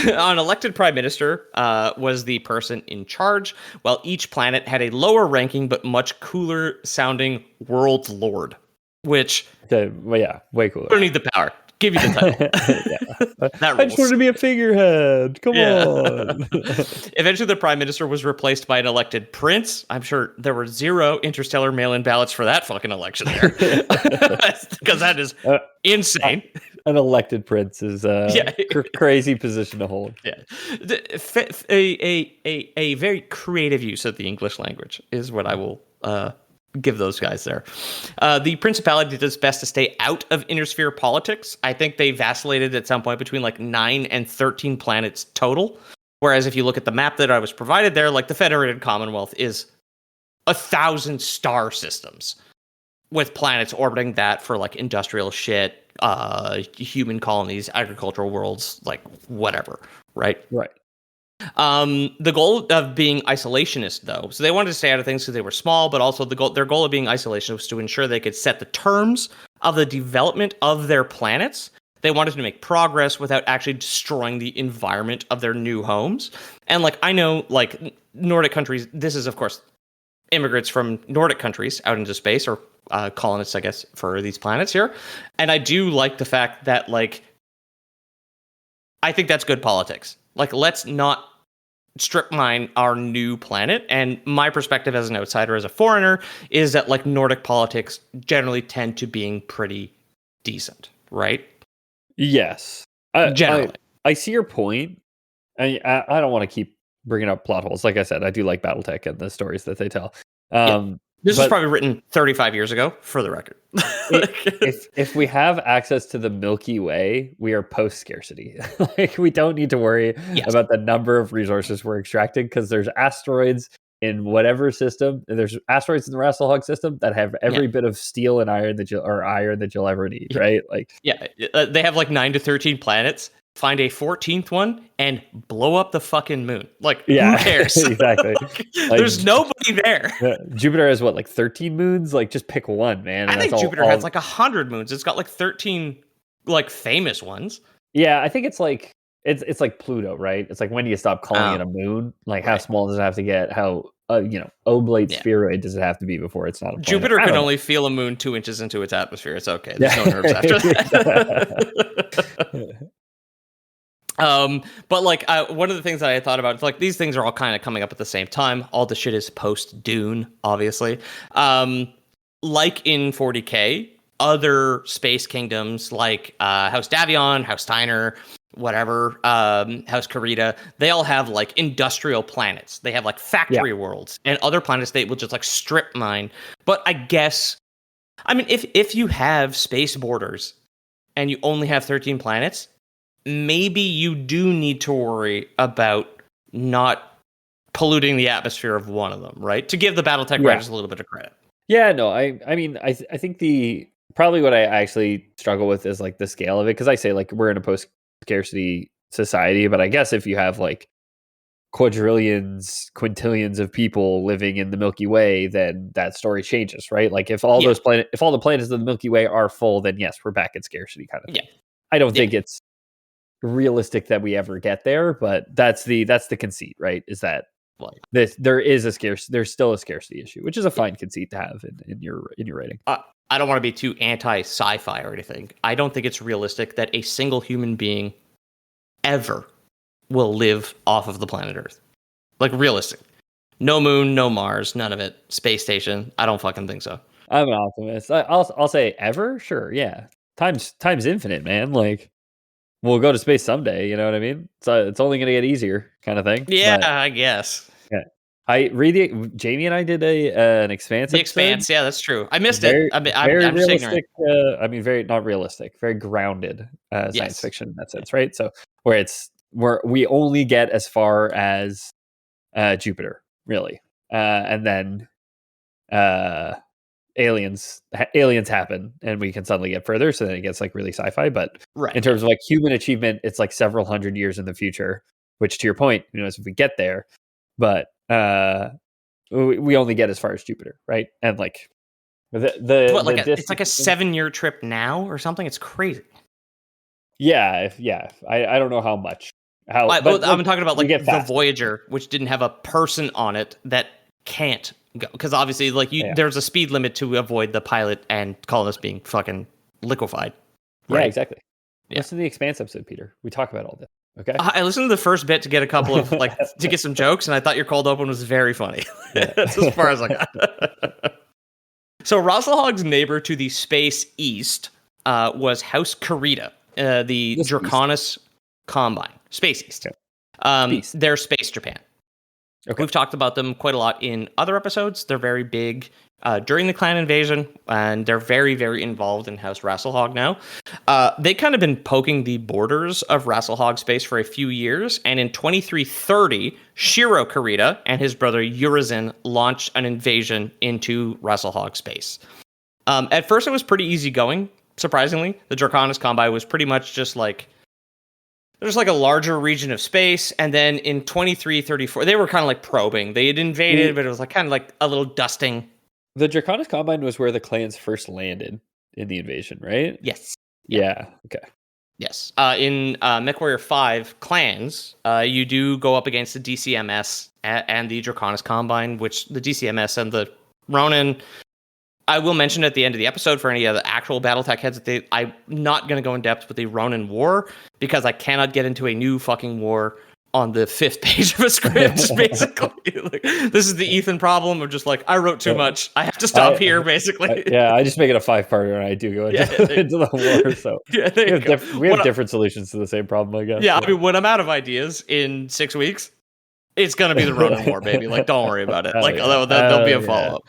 An elected prime minister was the person in charge, while each planet had a lower ranking but much cooler sounding world lord. Which, okay, well, yeah, way cooler. Don't need the power. Give you the title. I just wanted to be a figurehead. Come on. Eventually, the prime minister was replaced by an elected prince. I'm sure there were 0 interstellar mail-in ballots for that fucking election there, because that is insane. An elected prince is a crazy position to hold. Yeah, a very creative use of the English language is what I will give those guys there. The principality did its best to stay out of intersphere politics. I think they vacillated at some point between like 9 and 13 planets total. Whereas if you look at the map that I was provided there, like the Federated Commonwealth is 1,000 star systems with planets orbiting that for like industrial shit, human colonies, agricultural worlds, like whatever, right? Right. The goal of being isolationist, though, so they wanted to stay out of things because they were small, but also their goal of being isolationist was to ensure they could set the terms of the development of their planets. They wanted to make progress without actually destroying the environment of their new homes. And like, I know, like Nordic countries, this is of course immigrants from Nordic countries out into space, or colonists, I guess, for these planets here. And I do like the fact that, like, I think that's good politics. Like, let's not strip mine our new planet. And my perspective as an outsider, as a foreigner, is that like Nordic politics generally tend to being pretty decent, right? Yes. Generally. I see your point. I don't want to keep bringing up plot holes. Like I said, I do like Battletech and the stories that they tell. This was probably written 35 years ago, for the record. if we have access to the Milky Way, we are post-scarcity. Like, we don't need to worry about the number of resources we're extracting, because there's asteroids in whatever system. There's asteroids in the Rasalhague system that have every bit of steel and iron that you'll ever need, right? Like, they have like 9 to 13 planets. Find a 14th one and blow up the fucking moon. Like, who cares? Exactly. There's nobody there. Jupiter has what, like 13 moons? Like, just pick one, man. I think Jupiter has like 100 moons. It's got like 13 like famous ones. Yeah, I think it's like like Pluto, right? It's like, when do you stop calling it a moon? Like, how small does it have to get? How oblate spheroid does it have to be before it's not a planet? Jupiter can only feel a moon 2 inches into its atmosphere. It's okay. There's no nerves after that. But like, one of the things that I thought about is like, these things are all kind of coming up at the same time. All the shit is post Dune, obviously. Like in 40K, other space kingdoms like House Davion, House Steiner, whatever, House Karita, they all have like industrial planets. They have like factory worlds, and other planets they will just like strip mine. But I guess, I mean, if you have space borders and you only have 13 planets, maybe you do need to worry about not polluting the atmosphere of one of them, right? To give the Battletech writers a little bit of credit. Yeah, no, I mean, I think probably what I actually struggle with is like the scale of it, because I say like we're in a post-scarcity society, but I guess if you have like quadrillions, quintillions of people living in the Milky Way, then that story changes, right? Like, if all the planets of the Milky Way are full, then yes, we're back at scarcity kind of thing. I don't think it's realistic that we ever get there, but that's the conceit, right? Is that there's still a scarcity issue, which is a fine conceit to have in your rating. I don't want to be too anti-sci-fi or anything. I don't think it's realistic that a single human being ever will live off of the planet Earth. Like, realistic. No moon, no Mars, none of it. Space station. I don't fucking think so. I'm an optimist. I'll say ever, sure, yeah. Time's infinite, man. Like, we'll go to space someday, you know what I mean? So it's only going to get easier, kind of thing. Yeah, but, I guess. Yeah, Jamie and I did an Expanse. The Expanse, yeah, that's true. I missed it. I'm realistic. Very not realistic. Very grounded science fiction in that sense, right? So where we only get as far as Jupiter, really, and then aliens happen and we can suddenly get further, so then it gets like really sci-fi. But in terms of like human achievement, it's like several hundred years in the future, which to your point, who knows if we get there. But we only get as far as Jupiter, right? And like it's like a 7-year trip now or something. It's crazy. I don't know how much. But I'm talking about like the Voyager, which didn't have a person on it that can't go, because obviously like there's a speed limit to avoid the pilot and colonists being fucking liquefied. Right? Yeah, exactly. Listen to the Expanse episode, Peter. We talk about all this. Okay. I listened to the first bit to get a couple of like to get some jokes, and I thought your cold open was very funny. That's as far as I got. So Rasalhague's neighbor to the space east was House Karita, the Draconis Combine, Space East. Okay. They're Space Japan. Okay. We've talked about them quite a lot in other episodes. They're very big during the clan invasion, and they're very, very involved in House Rasalhague now. They kind of been poking the borders of Rasalhague space for a few years, and in 2330, Shiro Karita and his brother Urizen launched an invasion into Rasalhague space. At first, it was pretty easy going, surprisingly. The Draconis Combine was pretty much just like there's like a larger region of space, and then in 2334, they were kind of like probing. They had invaded, but it was like kind of like a little dusting. The Draconis Combine was where the clans first landed in the invasion, right? Yes. Yeah. Okay. Yes. In MechWarrior 5 clans, you do go up against the DCMS and the Draconis Combine, which the DCMS and the Ronin, I will mention at the end of the episode for any of the actual Battletech heads that I'm not going to go in depth with the Ronin War because I cannot get into a new fucking war on the 5th page of a script, basically. Like, this is the Ethan problem of just like, I wrote too much. I have to stop here, basically. I just make it a 5-parter and I do go into the war. So we have different solutions to the same problem, I guess. Yeah, I mean, when I'm out of ideas in 6 weeks, it's going to be the Ronin War, baby. Like, don't worry about it. Like, there'll be a follow-up.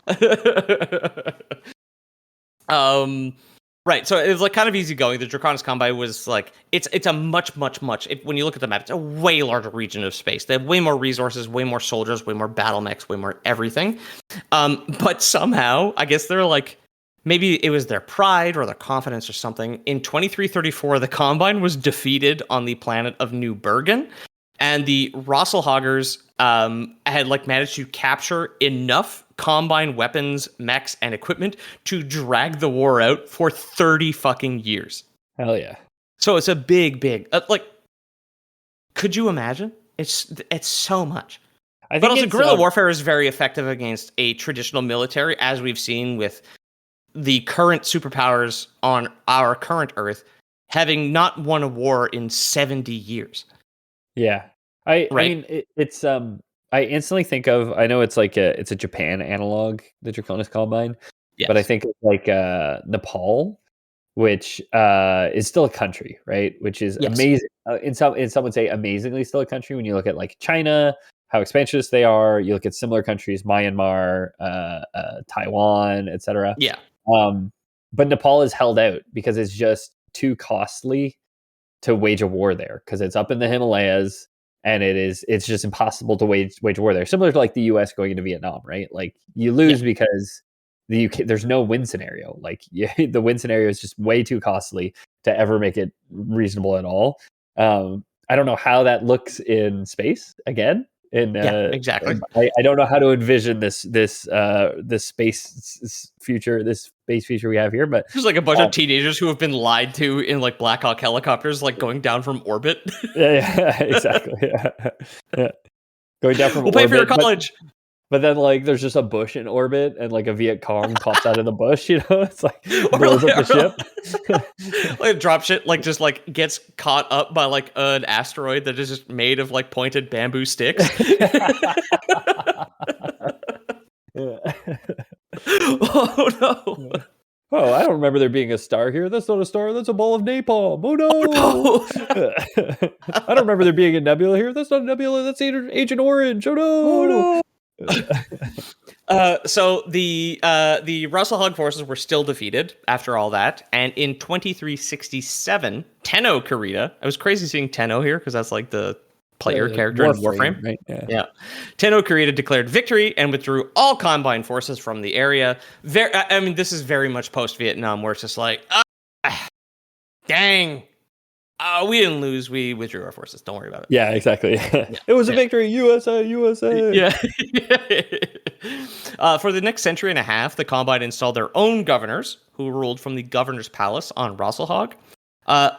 Right, so it was like kind of easy going. The Draconis Combine was like it's a much when you look at the map, it's a way larger region of space. They have way more resources, way more soldiers, way more battle mechs, way more everything. But somehow, I guess they're like maybe it was their pride or their confidence or something. In 2334, the Combine was defeated on the planet of New Bergen, and the Rasalhagers had like managed to capture enough Combine weapons, mechs, and equipment to drag the war out for 30 fucking years. Hell yeah. So it's a big, like, could you imagine? It's so much. But also guerrilla warfare is very effective against a traditional military, as we've seen with the current superpowers on our current Earth having not won a war in 70 years. Yeah. I mean, it's I instantly think of, I know it's like it's a Japan analog, the Draconis Combine, but I think of like Nepal, which is still a country, right? Which is amazing. Some would say amazingly still a country when you look at like China, how expansionist they are. You look at similar countries, Myanmar, Taiwan, etc. Yeah. But Nepal is held out because it's just too costly to wage a war there because it's up in the Himalayas. And it's just impossible to wage war there. Similar to like the US going into Vietnam, right? Like you lose because the UK, there's no win scenario. Like the win scenario is just way too costly to ever make it reasonable at all. I don't know how that looks in space again. Exactly. I don't know how to envision this space future, this space future we have here. But there's like a bunch of teenagers who have been lied to in like Black Hawk helicopters, like going down from orbit. Yeah, exactly. Yeah. Going down from we'll orbit. Pay for your college. But then, like, there's just a bush in orbit, and like a Viet Cong pops out of the bush. You know, it's like blows up the ship. Like drop shit, like just like gets caught up by like an asteroid that is just made of like pointed bamboo sticks. Oh no! Oh, I don't remember there being a star here. That's not a star. That's a ball of napalm. Oh no! I don't remember there being a nebula here. That's not a nebula. That's Agent Orange. Oh no! So the Rasalhague forces were still defeated after all that, and in 2367, Tenno Karita. It was crazy seeing Tenno here because that's like the player character in Warframe. Right? Yeah. Tenno Kurita declared victory and withdrew all Combine forces from the area. This is very much post-Vietnam, where it's just like, dang, we didn't lose. We withdrew our forces. Don't worry about it. Yeah, exactly. It was a victory. USA, USA. Yeah. For the next century and a half, the Combine installed their own governors, who ruled from the governor's palace on Rasalhague.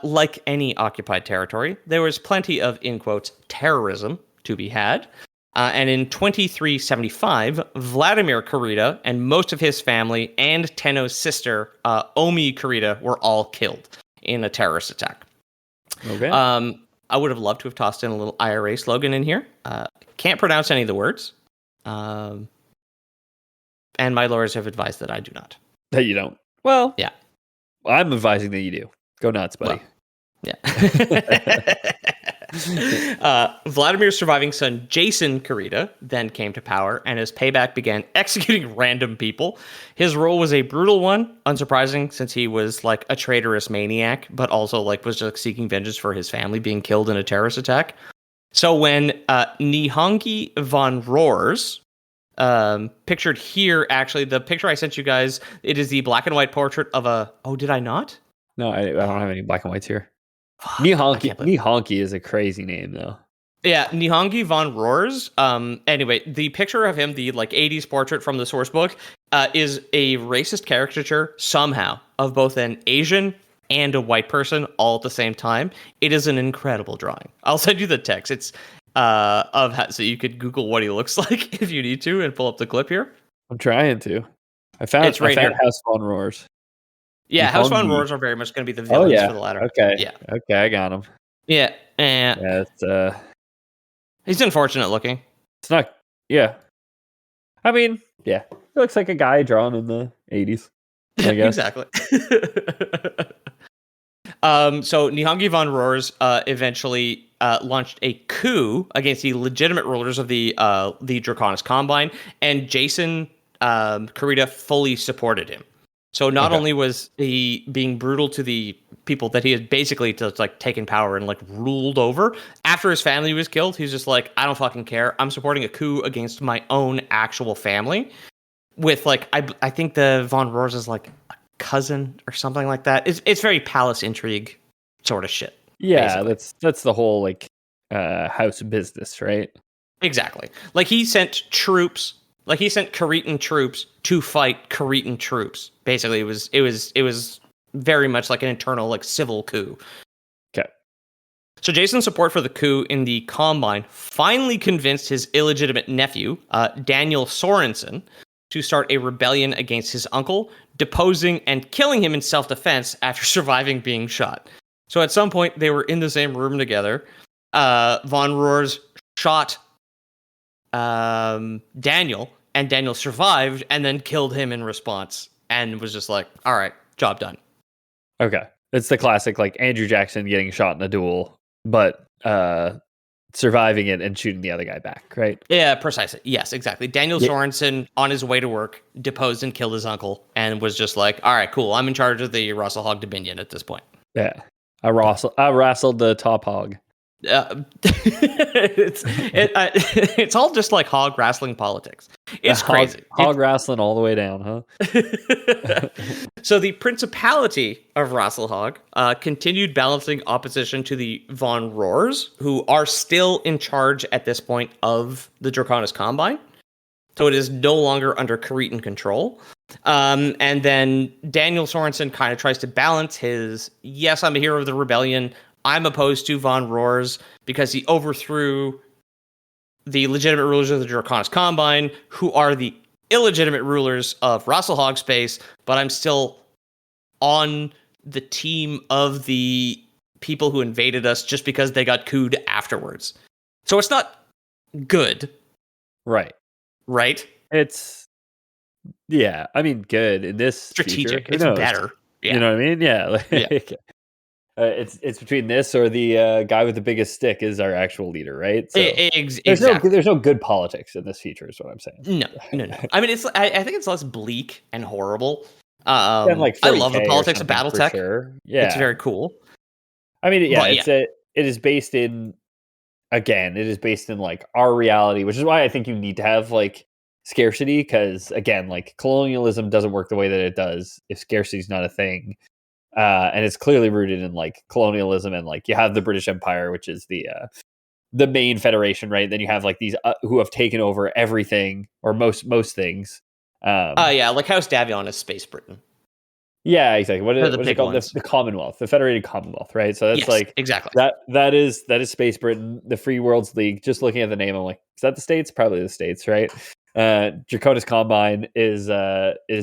Like any occupied territory, there was plenty of, in quotes, terrorism to be had. And in 2375, Vladimir Kurita and most of his family and Tenno's sister, Omi Kurita, were all killed in a terrorist attack. Okay. I would have loved to have tossed in a little IRA slogan in here. Can't pronounce any of the words. And my lawyers have advised that I do not. That you don't. Well, yeah. I'm advising that you do. Go nuts, buddy. Well, yeah. Vladimir's surviving son, Jason Kurita, then came to power, and his payback began executing random people. His role was a brutal one, unsurprising, since he was like a traitorous maniac, but also was just seeking vengeance for his family being killed in a terrorist attack. So when Nihongi von Roers, pictured here, actually, the picture I sent you guys, it is the black and white portrait of a... Oh, did I not? No, I don't have any black and whites here. Nihongi is a crazy name, though. Yeah, Nihongi von Roers. Anyway, the picture of him, the 80s portrait from the source book, is a racist caricature somehow of both an Asian and a white person all at the same time. It is an incredible drawing. I'll send you the text. It's so you could Google what he looks like if you need to, and pull up the clip here. I'm trying to. I found here. House von Roers. Yeah, House von Roers are very much going to be the villains for the latter. Okay. Yeah. Okay, I got him. Yeah. Yeah, it's he's unfortunate looking. It's not. Yeah. I mean, yeah, it looks like a guy drawn in the 80s. I guess. Exactly. So Nihongi von Roers eventually launched a coup against the legitimate rulers of the Draconis Combine, and Jason Kurita fully supported him. So not only was he being brutal to the people that he had basically just taken power and ruled over, after his family was killed, he's just like, I don't fucking care. I'm supporting a coup against my own actual family. With I think the von Roers is a cousin or something like that. It's very palace intrigue sort of shit. Yeah, basically. That's the whole house business, right? Exactly. He sent troops. He sent Kuritan troops to fight Kuritan troops. Basically, it was very much like an internal civil coup. Okay. So Jason's support for the coup in the Combine finally convinced his illegitimate nephew, Daniel Sorensen, to start a rebellion against his uncle, deposing and killing him in self-defense after surviving being shot. So at some point, they were in the same room together. Von Roers shot Daniel, and Daniel survived and then killed him in response and was just like, all right, job done. Okay. It's the classic Andrew Jackson getting shot in a duel, but surviving it and shooting the other guy back, right? Yeah, precisely. Yes, exactly. Daniel Sorensen, on his way to work, deposed and killed his uncle and was just like, all right, cool, I'm in charge of the Rasalhague Dominion at this point. Yeah. I wrestled the top hog. It's all just hog wrestling politics. It's crazy. Hog wrestling all the way down, huh? So the Principality of Rasalhague continued balancing opposition to the von Roers, who are still in charge at this point of the Draconis Combine. So it is no longer under Kuritan control. And then Daniel Sorensen kind of tries to balance his, yes, I'm a hero of the rebellion, I'm opposed to von Roers because he overthrew the legitimate rulers of the Draconis Combine, who are the illegitimate rulers of Rasalhague space, but I'm still on the team of the people who invaded us just because they got couped afterwards. So it's not good. Right. Right? It's, yeah, I mean, good in this strategic. Future, it's better. Yeah. You know what I mean? Yeah. It's between this or the guy with the biggest stick is our actual leader, right? So exactly. There's no good politics in this future, is what I'm saying. No. I mean, I think it's less bleak and horrible. I love the politics of Battletech. Sure. Yeah, it's very cool. I mean, it is based in. again, it is based in like our reality, which is why I think you need to have like scarcity, because again, like colonialism doesn't work the way that it does if scarcity is not a thing. And it's clearly rooted in like colonialism, and like you have the British Empire, which is the main federation, right? Then you have like these who have taken over everything or most things. Yeah, like House Davion is Space Britain. Yeah, exactly. What is it called? The Commonwealth, the Federated Commonwealth, right? So that's exactly that is Space Britain, the Free Worlds League. Just looking at the name, I'm like, is that the States? Probably the States, right? Draconis Combine is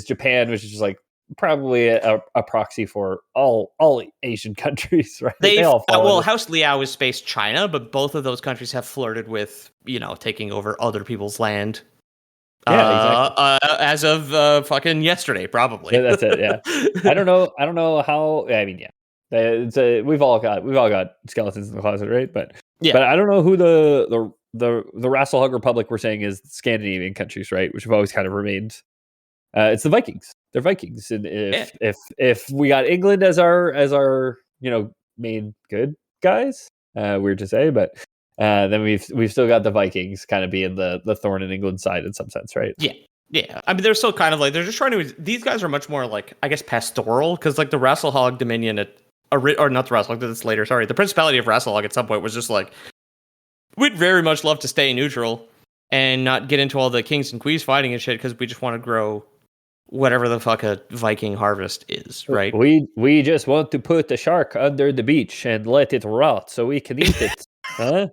Japan, which is just like probably a proxy for all Asian countries, right? They all well, House Liao is Space China, but both of those countries have flirted with taking over other people's land. Yeah, exactly. As of fucking yesterday, probably. Yeah, that's it. Yeah, I don't know how. I mean, yeah, we've all got skeletons in the closet, right? But I don't know who the Rasalhague Republic we're saying is Scandinavian countries, right? Which have always kind of remained. It's the Vikings. They're Vikings, and if we got England as our main good guys, weird to say, but. Then we've still got the Vikings kind of being the thorn in England's side in some sense, right? Yeah. I mean, they're still kind of like, they're just trying to. These guys are much more like, I guess, pastoral, because like the Rasalhague Dominion or not the Rasalhague, that's later. Sorry, the Principality of Rasalhague at some point was just like, we'd very much love to stay neutral and not get into all the kings and queens fighting and shit, because we just want to grow whatever the fuck a Viking harvest is, right? We just want to put the shark under the beach and let it rot so we can eat it. Huh?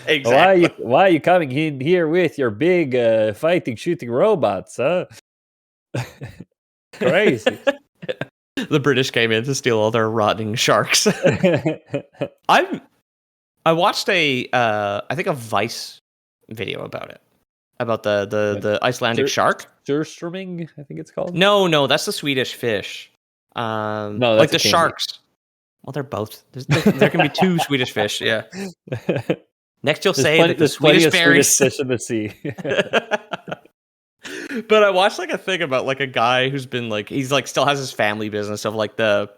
Exactly. Why are you coming in here with your big fighting shooting robots, huh? Crazy. The British came in to steal all their rotting sharks. I watched I think a Vice video about it, about the Icelandic shark. Surströmming, I think it's called. No, that's the Swedish fish. No, that's like the sharks. Well, they're both. There can be two Swedish fish. Yeah. Next, you'll say that the Swedish berries fish in the sea. But I watched like a thing about like a guy who's been like, he's like still has his family business of like the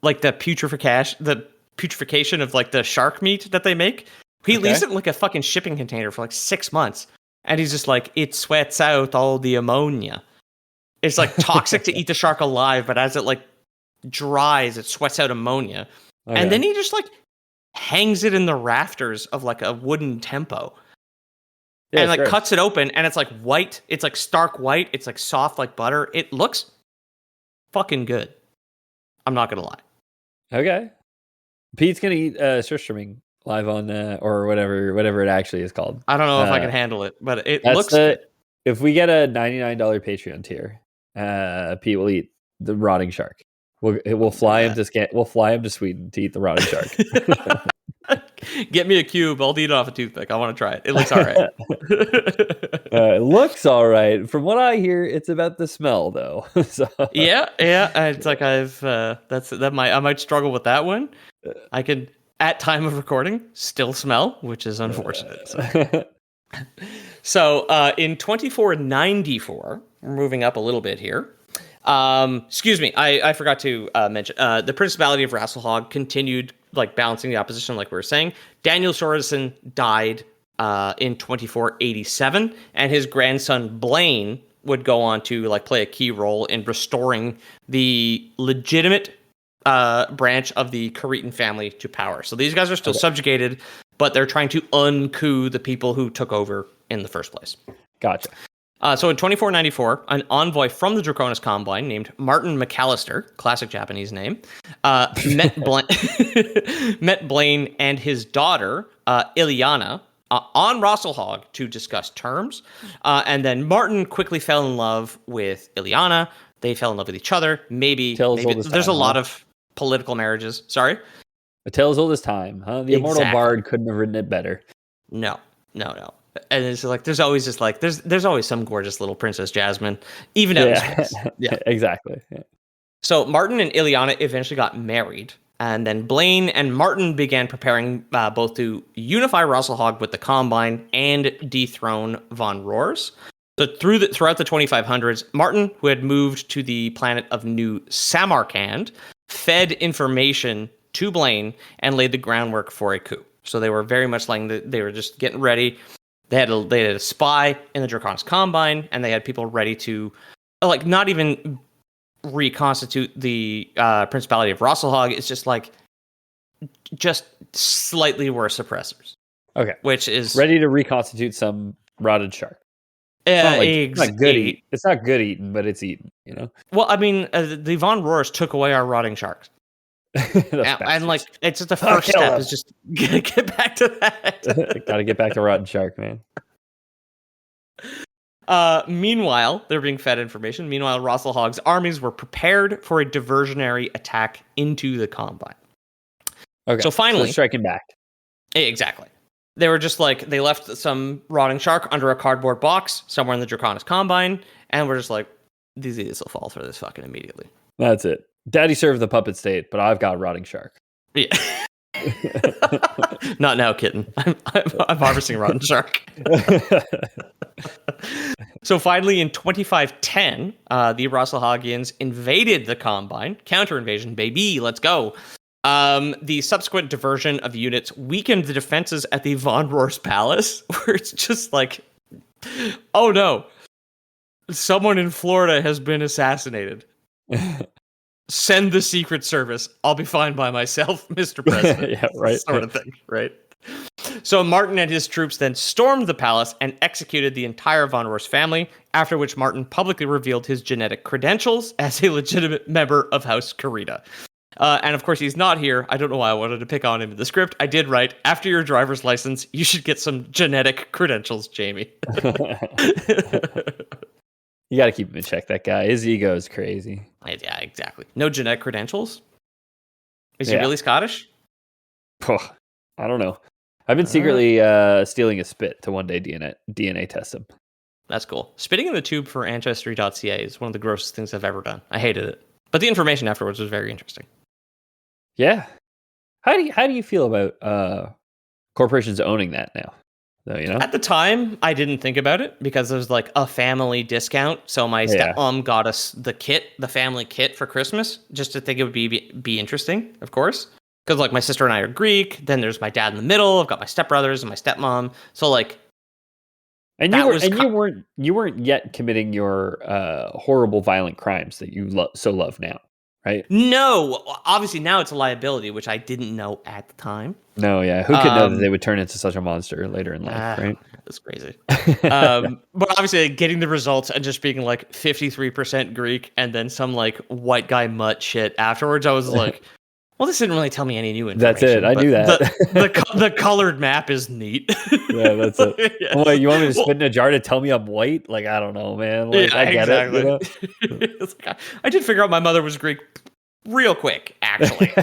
putrefaction of like the shark meat that they make. He leaves it in like a fucking shipping container for like 6 months, and he's just like, it sweats out all the ammonia. It's like toxic to eat the shark alive, but as it like dries, it sweats out ammonia. And then he just like hangs it in the rafters of like a wooden tempo. And like cuts it open, and it's like white. It's like stark white. It's like soft like butter. It looks fucking good. I'm not gonna lie. Okay. Pete's gonna eat surströmming live on or whatever it actually is called. I don't know if I can handle it, but it looks good. If we get a $99 Patreon tier, Pete will eat the rotting shark. We'll fly him to Sweden to eat the rotting shark. Get me a cube. I'll eat it off a toothpick. I want to try it. It looks all right. It looks all right. From what I hear, it's about the smell, though. So. Yeah. It's like I might struggle with that one. I can, at time of recording, still smell, which is unfortunate. So in 2494, we're moving up a little bit here. Excuse me, I forgot to mention the Principality of Rasalhague continued like balancing the opposition, like we were saying. Daniel Sorensen died in 2487, and his grandson Blaine would go on to like play a key role in restoring the legitimate branch of the Cretan family to power. So these guys are still subjugated, but they're trying to uncoup the people who took over in the first place. Gotcha. So in 2494, an envoy from the Draconis Combine named Martin McAllister, classic Japanese name, met Blaine and his daughter, Ileana, on Rasalhague to discuss terms. And then Martin quickly fell in love with Ileana. They fell in love with each other. Maybe there's a lot of political marriages. Sorry? A tale as old as time, huh? The immortal bard couldn't have written it better. No. And it's like there's always just like there's always some gorgeous little Princess Jasmine, even out in space. Yeah, exactly. Yeah. So Martin and Ileana eventually got married, and then Blaine and Martin began preparing both to unify Rasalhague with the Combine and dethrone von Roers. So throughout the 2500s, Martin, who had moved to the planet of New Samarkand, fed information to Blaine and laid the groundwork for a coup. So they were very much they were just getting ready. They had a spy in the Draconis Combine, and they had people ready to, like, not even reconstitute the Principality of Rasalhague. It's just slightly worse oppressors. Okay, which is ready to reconstitute some rotted shark. It's not good eating, but it's eaten. You know. Well, I mean, the Von Roars took away our rotting sharks. and like, it's just the first step is just get back to that. Got to get back to rotten shark, man. Meanwhile, they're being fed information. Meanwhile, Rasalhague's armies were prepared for a diversionary attack into the Combine. Okay, so finally, striking back. Exactly. They were just like, they left some rotting shark under a cardboard box somewhere in the Draconis Combine, and we're just like, these idiots will fall for this fucking immediately. That's it. Daddy served the puppet state, but I've got rotting shark. Yeah. Not now, kitten. I'm harvesting rotten shark. So finally, in 2510, the Rasalhagians invaded the Combine. Counter-invasion, baby. Let's go. The subsequent diversion of units weakened the defenses at the Von Roar's palace, where it's just like, oh no, someone in Florida has been assassinated. Send the Secret Service. I'll be fine by myself, Mr. President. Yeah, right. Sort of thing, right? So Martin and his troops then stormed the palace and executed the entire Von Roar's family, after which Martin publicly revealed his genetic credentials as a legitimate member of House Carita. And of course, he's not here. I don't know why I wanted to pick on him in the script. I did write, after your driver's license, you should get some genetic credentials, Jamie. You got to keep him in check, that guy. His ego is crazy. Yeah, exactly. No genetic credentials? Is he really Scottish? Oh, I don't know. I've been secretly stealing his spit to one day DNA test him. That's cool. Spitting in the tube for Ancestry.ca is one of the grossest things I've ever done. I hated it. But the information afterwards was very interesting. Yeah. How do you feel about corporations owning that now? Though, you know? At the time, I didn't think about it because it was like a family discount. So my stepmom got us the family kit for Christmas, just to think it would be interesting, of course. Because like my sister and I are Greek. Then there's my dad in the middle. I've got my stepbrothers and my stepmom. So like, you weren't yet committing your horrible violent crimes that you so love now, right? No, obviously now it's a liability, which I didn't know at the time. No, yeah. Who could know that they would turn into such a monster later in life, right? That's crazy. But obviously getting the results and just being like 53% Greek and then some like white guy mutt shit afterwards, I was like, well, this didn't really tell me any new information. That's it. I knew that. The colored map is neat. Yeah, that's it. Yes. Well, you want me to spit in a jar to tell me I'm white? Like, I don't know, man. Like, yeah, I get it. You know? I did figure out my mother was Greek real quick, actually.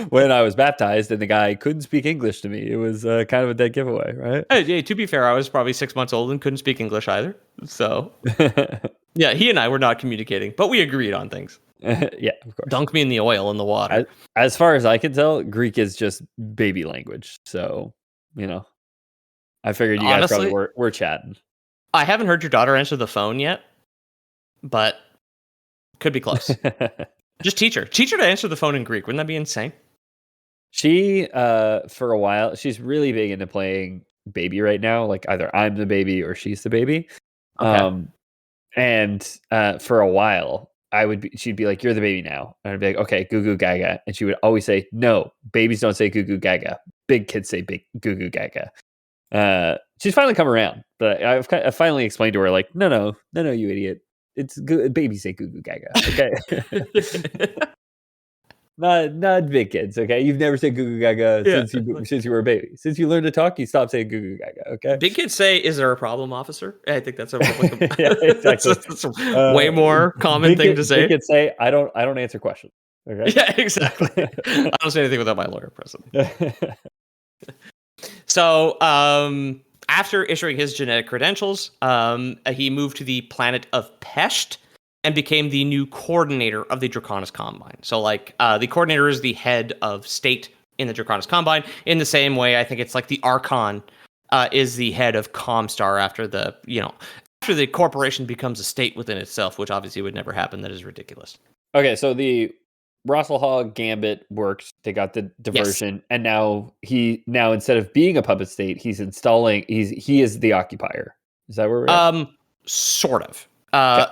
When I was baptized and the guy couldn't speak English to me, it was kind of a dead giveaway, right? Yeah, to be fair, I was probably 6 months old and couldn't speak English either. So, yeah, he and I were not communicating, but we agreed on things. Yeah, of course. Dunk me in the oil in the water. As far as I can tell, Greek is just baby language. So, you know, I figured you guys probably were chatting. I haven't heard your daughter answer the phone yet, but could be close. Just teach her to answer the phone in Greek. Wouldn't that be insane? She, for a while, she's really big into playing baby right now. Like either I'm the baby or she's the baby. Okay. And for a while, she'd be like, "You're the baby now," and I'd be like, "Okay, goo goo gaga," and she would always say, "No, babies don't say goo goo gaga. Big kids say big goo goo gaga." She's finally come around, but I finally explained to her, like, no, you idiot. It's good. Babies say goo goo gaga. Okay. Not big kids. Okay. You've never said goo goo gaga since you were a baby. Since you learned to talk, you stopped saying goo goo gaga. Okay. Big kids say, "Is there a problem, officer?" I think that's yeah, exactly. that's a way more common thing to say. Big kids say, I don't answer questions. Okay. Yeah, exactly. I don't say anything without my lawyer present. So, after issuing his genetic credentials, he moved to the planet of Pesht and became the new coordinator of the Draconis Combine. So, like, the coordinator is the head of state in the Draconis Combine. In the same way, I think it's like the Archon is the head of Comstar after the corporation becomes a state within itself, which obviously would never happen. That is ridiculous. Okay, so the Rasalhague Gambit works. They got the diversion, and now instead of being a puppet state, he is the occupier. Is that where we're at? Sort of.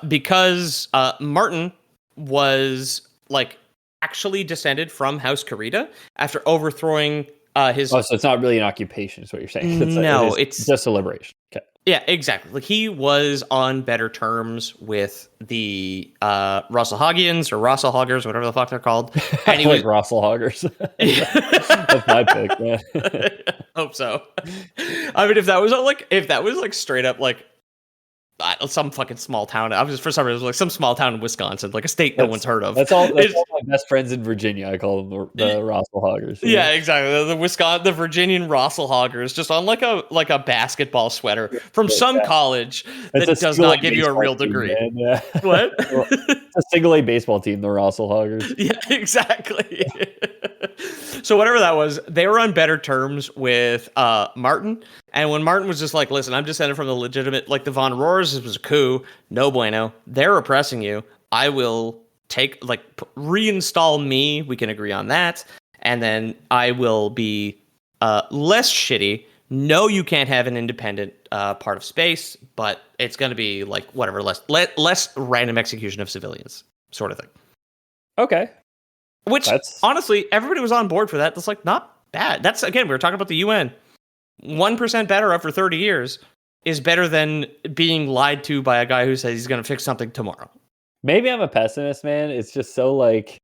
Because Martin was like actually descended from House Karita after overthrowing his. Oh, so it's not really an occupation, is what you're saying? It's just a liberation. Okay. Yeah, exactly. Like he was on better terms with the Rasalhagians or Rasalhaggers, whatever the fuck they're called. And he was Rasalhaggers. That's my pick, man. Hope so. I mean, if that was like straight up like some fucking small town. I was just for some reason like some small town in Wisconsin, like a state no one's heard of. That's all my best friends in Virginia. I call them the Rasalhaggers. Yeah, exactly. The Virginian Rasalhaggers, just on like a basketball sweater from some college that does not give you a real degree. Team, yeah. What? It's a single A baseball team, the Rasalhaggers. Yeah, exactly. So whatever that was, they were on better terms with Martin. And when Martin was just like, listen, I'm descended from the legitimate, like the Von Rohrs, this was a coup, no bueno. They're oppressing you. I will reinstall me. We can agree on that. And then I will be less shitty. No, you can't have an independent part of space, but it's going to be like whatever, less random execution of civilians sort of thing. Okay. Which, honestly, everybody was on board for that. That's like not bad. That's, again, we were talking about the UN. 1% better after 30 years is better than being lied to by a guy who says he's going to fix something tomorrow. Maybe I'm a pessimist, man. It's just so like,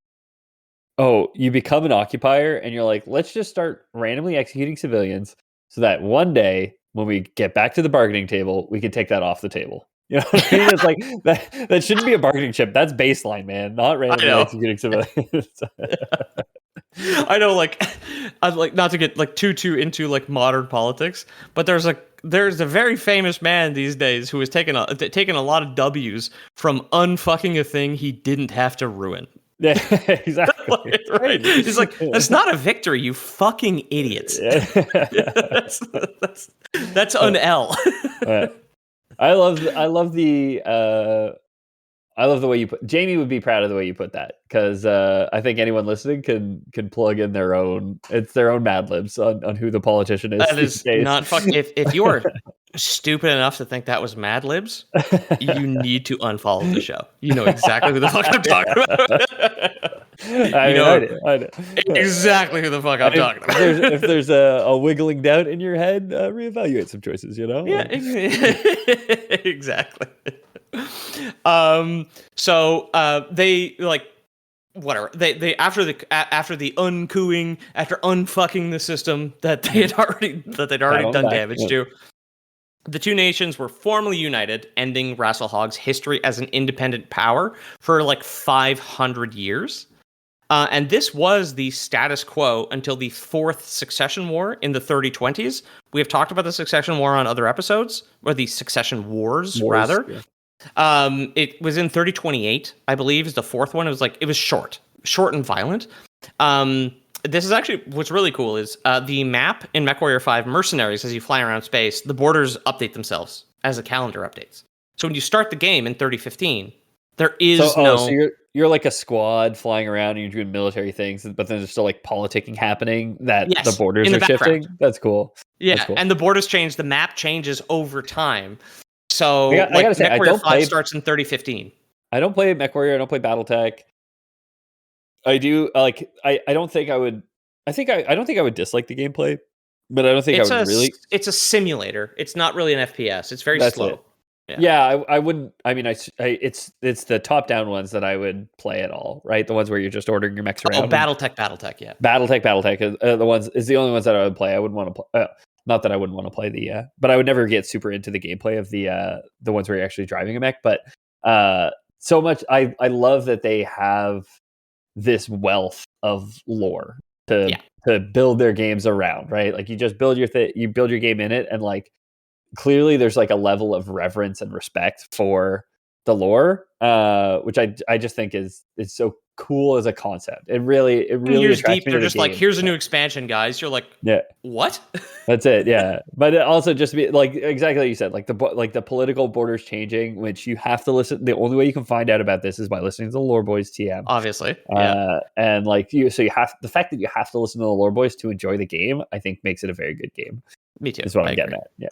oh, you become an occupier and you're like, let's just start randomly executing civilians so that one day when we get back to the bargaining table, we can take that off the table. You know what I mean? It's like that shouldn't be a bargaining chip. That's baseline, man. Not randomly executing civilians. I know, like, I'd like not to get like too into like modern politics, but there's a very famous man these days who has taken a lot of W's from unfucking a thing he didn't have to ruin. Yeah, exactly. Right. He's like, that's not a victory, you fucking idiots. Yeah. that's an L. I love the way you put. Jamie would be proud of the way you put that, because I think anyone listening can plug in their own Mad Libs on who the politician is. That is not fucking. If you are stupid enough to think that was Mad Libs, you need to unfollow the show. You know exactly who the fuck I'm talking about. I know exactly who the fuck I'm talking about. If there's a wiggling doubt in your head, reevaluate some choices. You know? Yeah, exactly. So they like whatever they after the uncooing, after unfucking the system that they'd already done damage to, the two nations were formally united, ending Rasalhague's history as an independent power for like 500 years. And this was the status quo until the Fourth Succession War in the 3020s. We have talked about the Succession War on other episodes, or the Succession Wars rather. Yeah. It was in 3028, I believe, is the fourth one. It was short and violent. This is actually what's really cool is the map in MechWarrior 5 Mercenaries. As you fly around space, the borders update themselves as the calendar updates. So when you start the game in 3015, there is so you're like a squad flying around and you're doing military things, but then there's still like politicking happening that the borders are shifting. That's cool. Yeah, that's cool. And the borders change. The map changes over time. So I gotta say, MechWarrior 5 starts in 3015. I don't play MechWarrior. I don't play Battletech. I do like. I don't think I would. I don't think I would dislike the gameplay, but I don't think I would really. It's a simulator. It's not really an FPS. It's very slow. Yeah, I wouldn't. I mean, it's the top-down ones that I would play at all, right? The ones where you're just ordering your mechs around. Oh, Battletech, yeah. Battletech is the only ones that I would play. I wouldn't want to play. Not that I wouldn't want to play but I would never get super into the gameplay of the ones where you're actually driving a mech. But so much, I love that they have this wealth of lore to build their games around, right? Like you just build you build your game in it, and like clearly there's like a level of reverence and respect for the lore, which I just think is so cool as a concept. It really years deep, me they're to the just like, game. here's a new expansion, guys. You're like, yeah, what? That's it. Yeah, but it also just be like exactly like you said, like the political borders changing, which you have to listen. The only way you can find out about this is by listening to the Lore Boys TM, obviously. Yeah, and like you have the fact that you have to listen to the Lore Boys to enjoy the game. I think makes it a very good game. Me too. Is what I'm getting at. Yeah.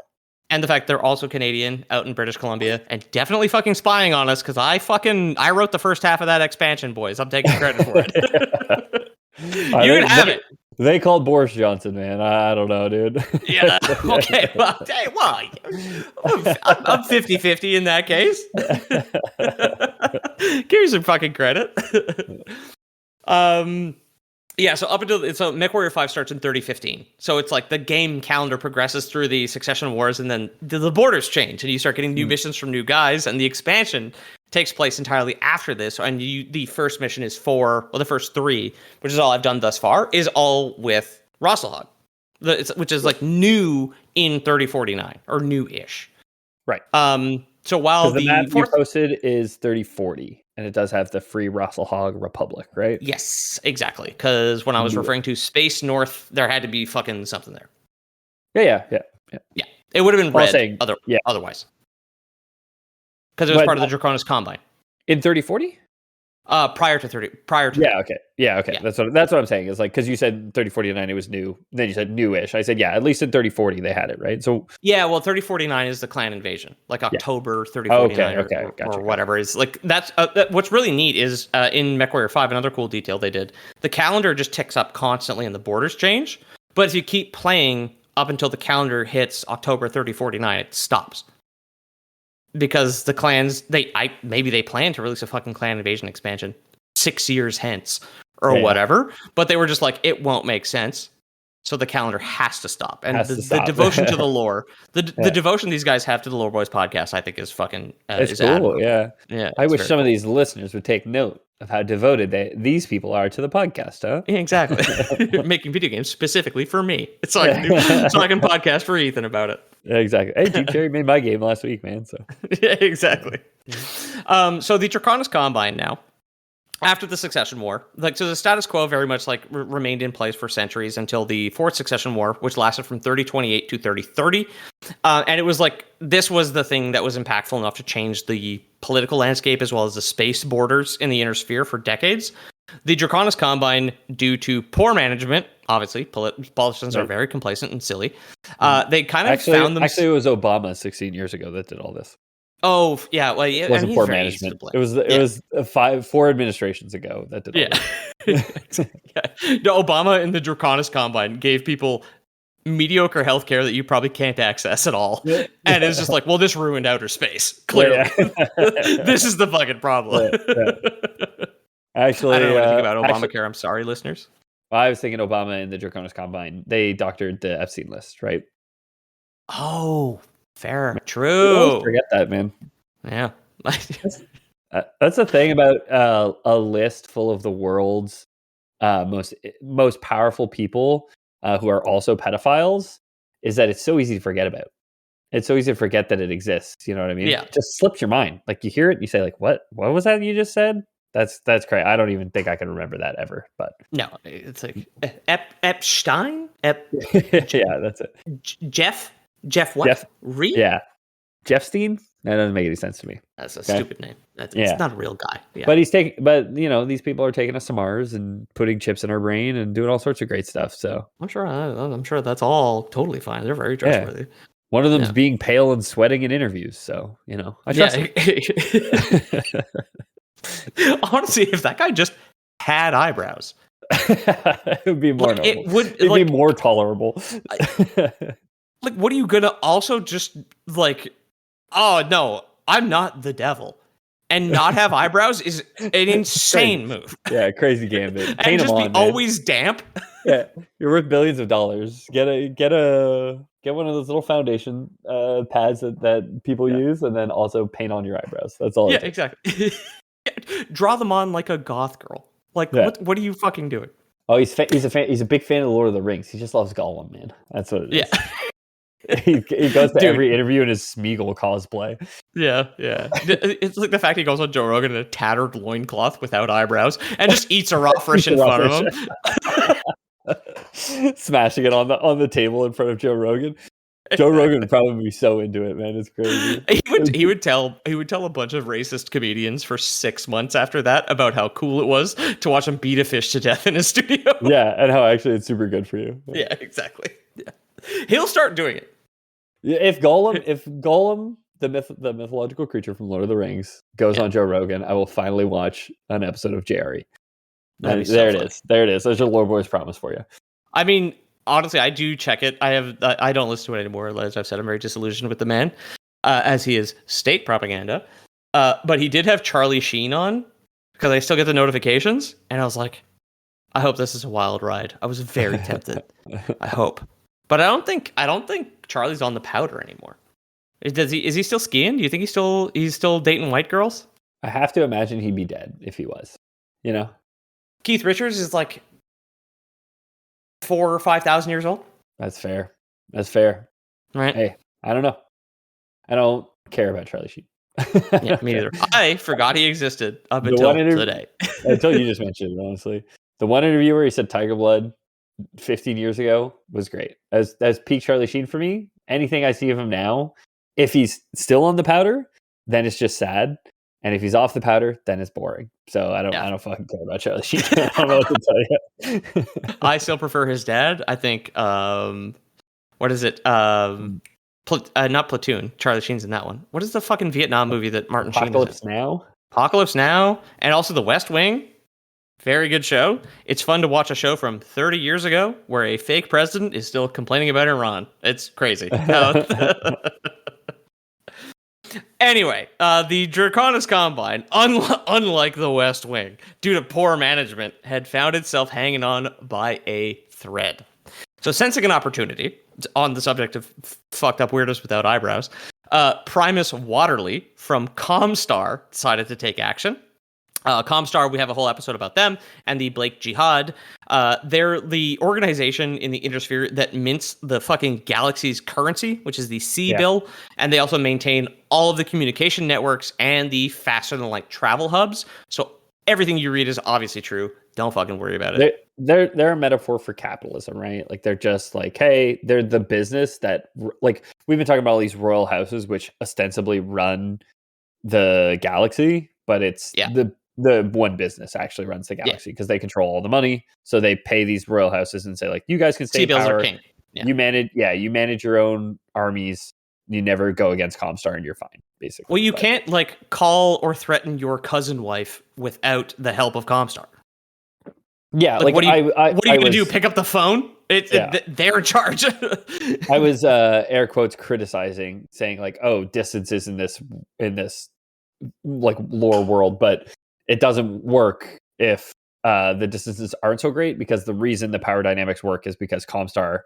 And the fact they're also Canadian out in British Columbia and definitely fucking spying on us because I wrote the first half of that expansion, boys. I'm taking credit for it. You can have it. They called Boris Johnson, man. I don't know, dude. Yeah. Okay. Well, I'm 50-50 in that case. Give you some fucking credit. Yeah, so MechWarrior 5 starts in 3015. So it's like the game calendar progresses through the succession wars, and then the borders change, and you start getting new missions from new guys, and the expansion takes place entirely after this. And the first mission is the first 3, which is all I've done thus far, is all with Rasalhague, which is like new in 3049 or new-ish. Right. So while the map you posted is 3040. And it does have the free Rasalhague Republic, right? Yes, exactly. Because when I was referring to Space North, there had to be fucking something there. Yeah. It would have been red otherwise. Because it was part of the Draconis Combine. In 3040? Prior to okay. Yeah. That's what I'm saying. Is like, because you said 3049 it was new, then you said newish. I said at least in 3040 they had it, right? So 3049 is the clan invasion, like October 3049 or whatever. Is like that's what's really neat is in MechWarrior 5, another cool detail they did. The calendar just ticks up constantly and the borders change, but if you keep playing up until the calendar hits October 3049, it stops. Because the clans, maybe they plan to release a fucking clan invasion expansion 6 years hence or whatever, but they were just like, it won't make sense, so the calendar has to stop. And the devotion to the lore, the devotion these guys have to the Lore Boys podcast, I think is fucking it's is cool. admirable. Yeah. I wish some of these listeners would take note of how devoted these people are to the podcast, huh? Exactly. Making video games specifically for me. So I can podcast for Ethan about it. Exactly. Hey, Duke Cherry made my game last week, man. So yeah, exactly. So the Draconis Combine now, after the Succession War, so the status quo very much remained in place for centuries until the Fourth Succession War, which lasted from 3028 to 3030. And it was this was the thing that was impactful enough to change the political landscape as well as the space borders in the Inner Sphere for decades. The Draconis Combine, due to poor management, obviously, politicians are very complacent and silly. They kind of found them. Actually, it was Obama 16 years ago that did all this. Oh yeah, well, it wasn't poor management. It was 4 administrations ago that did all this. Obama in the Draconis Combine gave people mediocre healthcare that you probably can't access at all, and it's just well, this ruined outer space. Clearly, this is the fucking problem. Actually, I don't know anything about Obamacare. I'm sorry, listeners. Well, I was thinking Obama in the Draconis Combine. They doctored the Epstein list, right? Oh, fair. True. Forget that, man. Yeah. That's the thing about a list full of the world's most powerful people who are also pedophiles, is that it's so easy to forget about. It's so easy to forget that it exists. You know what I mean? Yeah. It just slips your mind. Like you hear it, and you say what was that you just said? That's great. I don't even think I can remember that ever. But no, it's Epstein. Yeah, that's it. Jeff what? Jeff Reed? Yeah, Jeffstein. That doesn't make any sense to me. That's a stupid name. It's not a real guy. Yeah. But these people are taking us to Mars and putting chips in our brain and doing all sorts of great stuff. So I'm sure that's all totally fine. They're very trustworthy. Yeah. One of them's being pale and sweating in interviews. So I trust him. Honestly, if that guy just had eyebrows, it would be more noble. It'd be more tolerable. What are you gonna also just oh no, I'm not the devil, and not have eyebrows is an insane move. Yeah, crazy gambit. And just be always damp. Yeah, you're worth billions of dollars. Get one of those little foundation pads that people use, and then also paint on your eyebrows. That's all. Yeah, exactly. Draw them on like a goth girl. What are you fucking doing? Oh, he's a big fan of the Lord of the Rings. He just loves Gollum, man. That's what it is. Yeah. He goes to every interview in his Smeagol cosplay. Yeah. It's like the fact he goes on Joe Rogan in a tattered loincloth without eyebrows and just eats a raw fish in front of him. Smashing it on the table in front of Joe Rogan. Joe Rogan would probably be so into it, man. It's crazy. He would tell a bunch of racist comedians for 6 months after that about how cool it was to watch him beat a fish to death in his studio. Yeah, and how actually it's super good for you. Yeah, exactly. Yeah. He'll start doing it. If Gollum, the mythological creature from Lord of the Rings, goes on Joe Rogan, I will finally watch an episode of Jerry. There it is. There's your Lord Boy's promise for you. I mean, honestly, I do check it. I don't listen to it anymore. As I've said, I'm very disillusioned with the man, as he is state propaganda. But he did have Charlie Sheen on because I still get the notifications, and I was like, I hope this is a wild ride. I was very tempted. I hope, but I don't think Charlie's on the powder anymore. Is he still skiing? Do you think he's still dating white girls? I have to imagine he'd be dead if he was. You know, Keith Richards is like 4,000 or 5,000 years old. That's fair. Right. Hey, I don't know. I don't care about Charlie Sheen. Yeah, me neither. I forgot he existed up until today. Until you just mentioned it, honestly. The one interview where he said Tiger Blood 15 years ago was great. As peak Charlie Sheen for me. Anything I see of him now, if he's still on the powder, then it's just sad. And if he's off the powder, then it's boring. So I don't fucking care about Charlie Sheen. I don't know what to tell you. I still prefer his dad. I think what is it? Not Platoon. Charlie Sheen's in that one. What is the fucking Vietnam movie that Martin Sheen is in? Apocalypse Now, and also The West Wing. Very good show. It's fun to watch a show from 30 years ago where a fake president is still complaining about Iran. It's crazy. Anyway, the Draconis Combine, unlike the West Wing, due to poor management, had found itself hanging on by a thread. So sensing an opportunity, on the subject of fucked up weirdos without eyebrows, Primus Waterly from Comstar decided to take action. Comstar, we have a whole episode about them, and the Blake Jihad. They're the organization in the Indosphere that mints the fucking galaxy's currency, which is the C-bill, and they also maintain all of the communication networks and the faster-than-light travel hubs. So everything you read is obviously true. Don't fucking worry about it. They're a metaphor for capitalism, right? Like, they're just like, hey, they're the business that, like, we've been talking about all these royal houses, which ostensibly run the galaxy, but it's the one business actually runs the galaxy because they control all the money. So they pay these royal houses and say, like, you guys can stay in power. Are king. Yeah. You manage your own armies. You never go against Comstar and you're fine, basically. Well, you can't like call or threaten your cousin wife without the help of Comstar. Yeah, like what are you going to do? Pick up the phone? They're in charge. I was air quotes criticizing, saying like, oh, distances in this like lore world, but it doesn't work if the distances aren't so great, because the reason the power dynamics work is because Comstar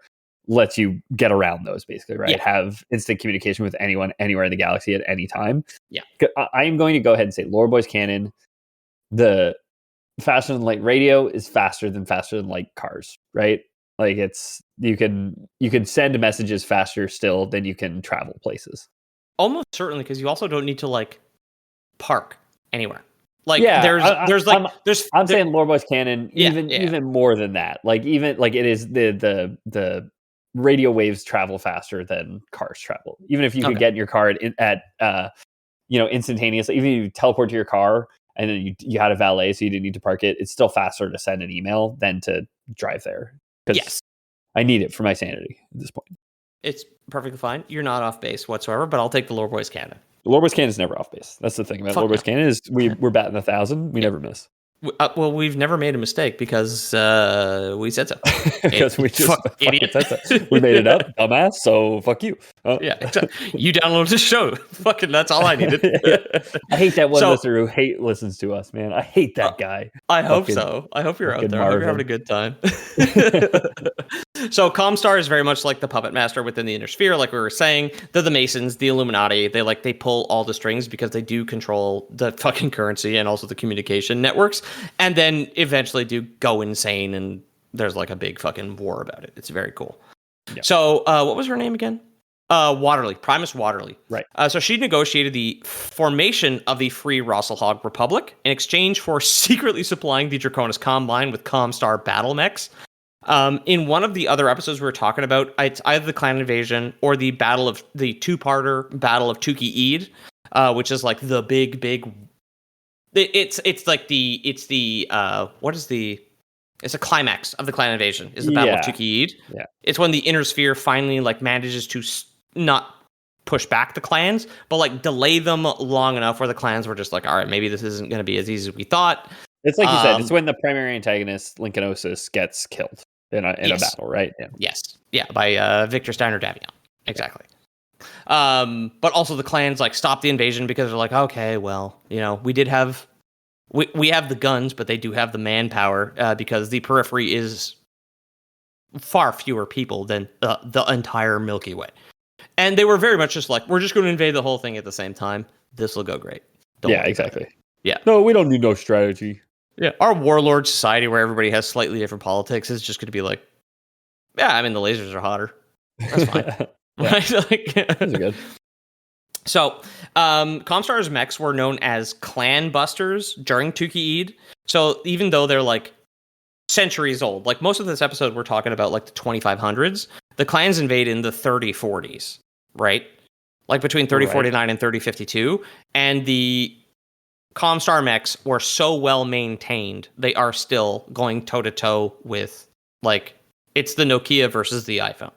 lets you get around those, basically, right? Yeah. Have instant communication with anyone, anywhere in the galaxy at any time. Yeah. I am going to go ahead and say Lore Boys canon, the faster than light radio is faster than light cars, right? Like, it's you can send messages faster still than you can travel places. Almost certainly, because you also don't need to like park anywhere. Like, I'm saying Lore Boys canon even more than that. Like, even like it is the radio waves travel faster than cars travel. Even if you could get in your car at instantaneously, even if you teleport to your car and then you had a valet, so you didn't need to park it, it's still faster to send an email than to drive there. Yes, I need it for my sanity at this point. It's perfectly fine. You're not off base whatsoever, but I'll take the Lore Boys canon. The Lore Boys canon is never off base. That's the thing about Lore Boys canon is we're batting 1,000. We never miss. Well, we've never made a mistake because we said so. Because we just fucking said so. We made it up, dumbass. So fuck you. Yeah, exactly. You downloaded the show. Fucking, that's all I needed. I hate that one listener who listens to us, man. I hate that guy. I hope so. I hope you're out there. I hope you're having a good time. So Comstar is very much like the puppet master within the Inner Sphere, like we were saying. They're the Masons, the Illuminati. They pull all the strings because they do control the fucking currency and also the communication networks, and then eventually do go insane, and there's like a big fucking war about it. It's very cool. Yep. So what was her name again? Waterly, Primus Waterly. Right. So she negotiated the formation of the Free Rasalhague Republic in exchange for secretly supplying the Draconis Combine with Comstar battle mechs. In one of the other episodes we were talking about, it's either the clan invasion or the two-parter Battle of Tuki Eid, which is like the big. It's a climax of the clan invasion. Is the Battle of Tuki Eid. Yeah. It's when the Inner Sphere finally like manages to not push back the clans, but like delay them long enough where the clans were just like, all right, maybe this isn't going to be as easy as we thought. It's like you said, it's when the primary antagonist, Lincolnosis, gets killed in a battle, right? Yeah. Yes. Yeah, by Victor Steiner Davion. Exactly. But also the clans like stop the invasion because they're like, okay, well, we have the guns, but they do have the manpower because the periphery is far fewer people than the entire Milky Way. And they were very much just like, we're just going to invade the whole thing at the same time. This will go great. Exactly. Yeah. No, we don't need no strategy. Yeah. Our warlord society where everybody has slightly different politics is just going to be like, yeah, I mean, the lasers are hotter. That's fine. Right? Those are good. So, Comstar's mechs were known as clan busters during Tuki Eid. So even though they're like centuries old, like most of this episode, we're talking about like the 2500s. The clans invade in the 3040s, right? Like between 3049 and 3052. And the Comstar mechs were so well maintained, they are still going toe to toe with like, it's the Nokia versus the iPhone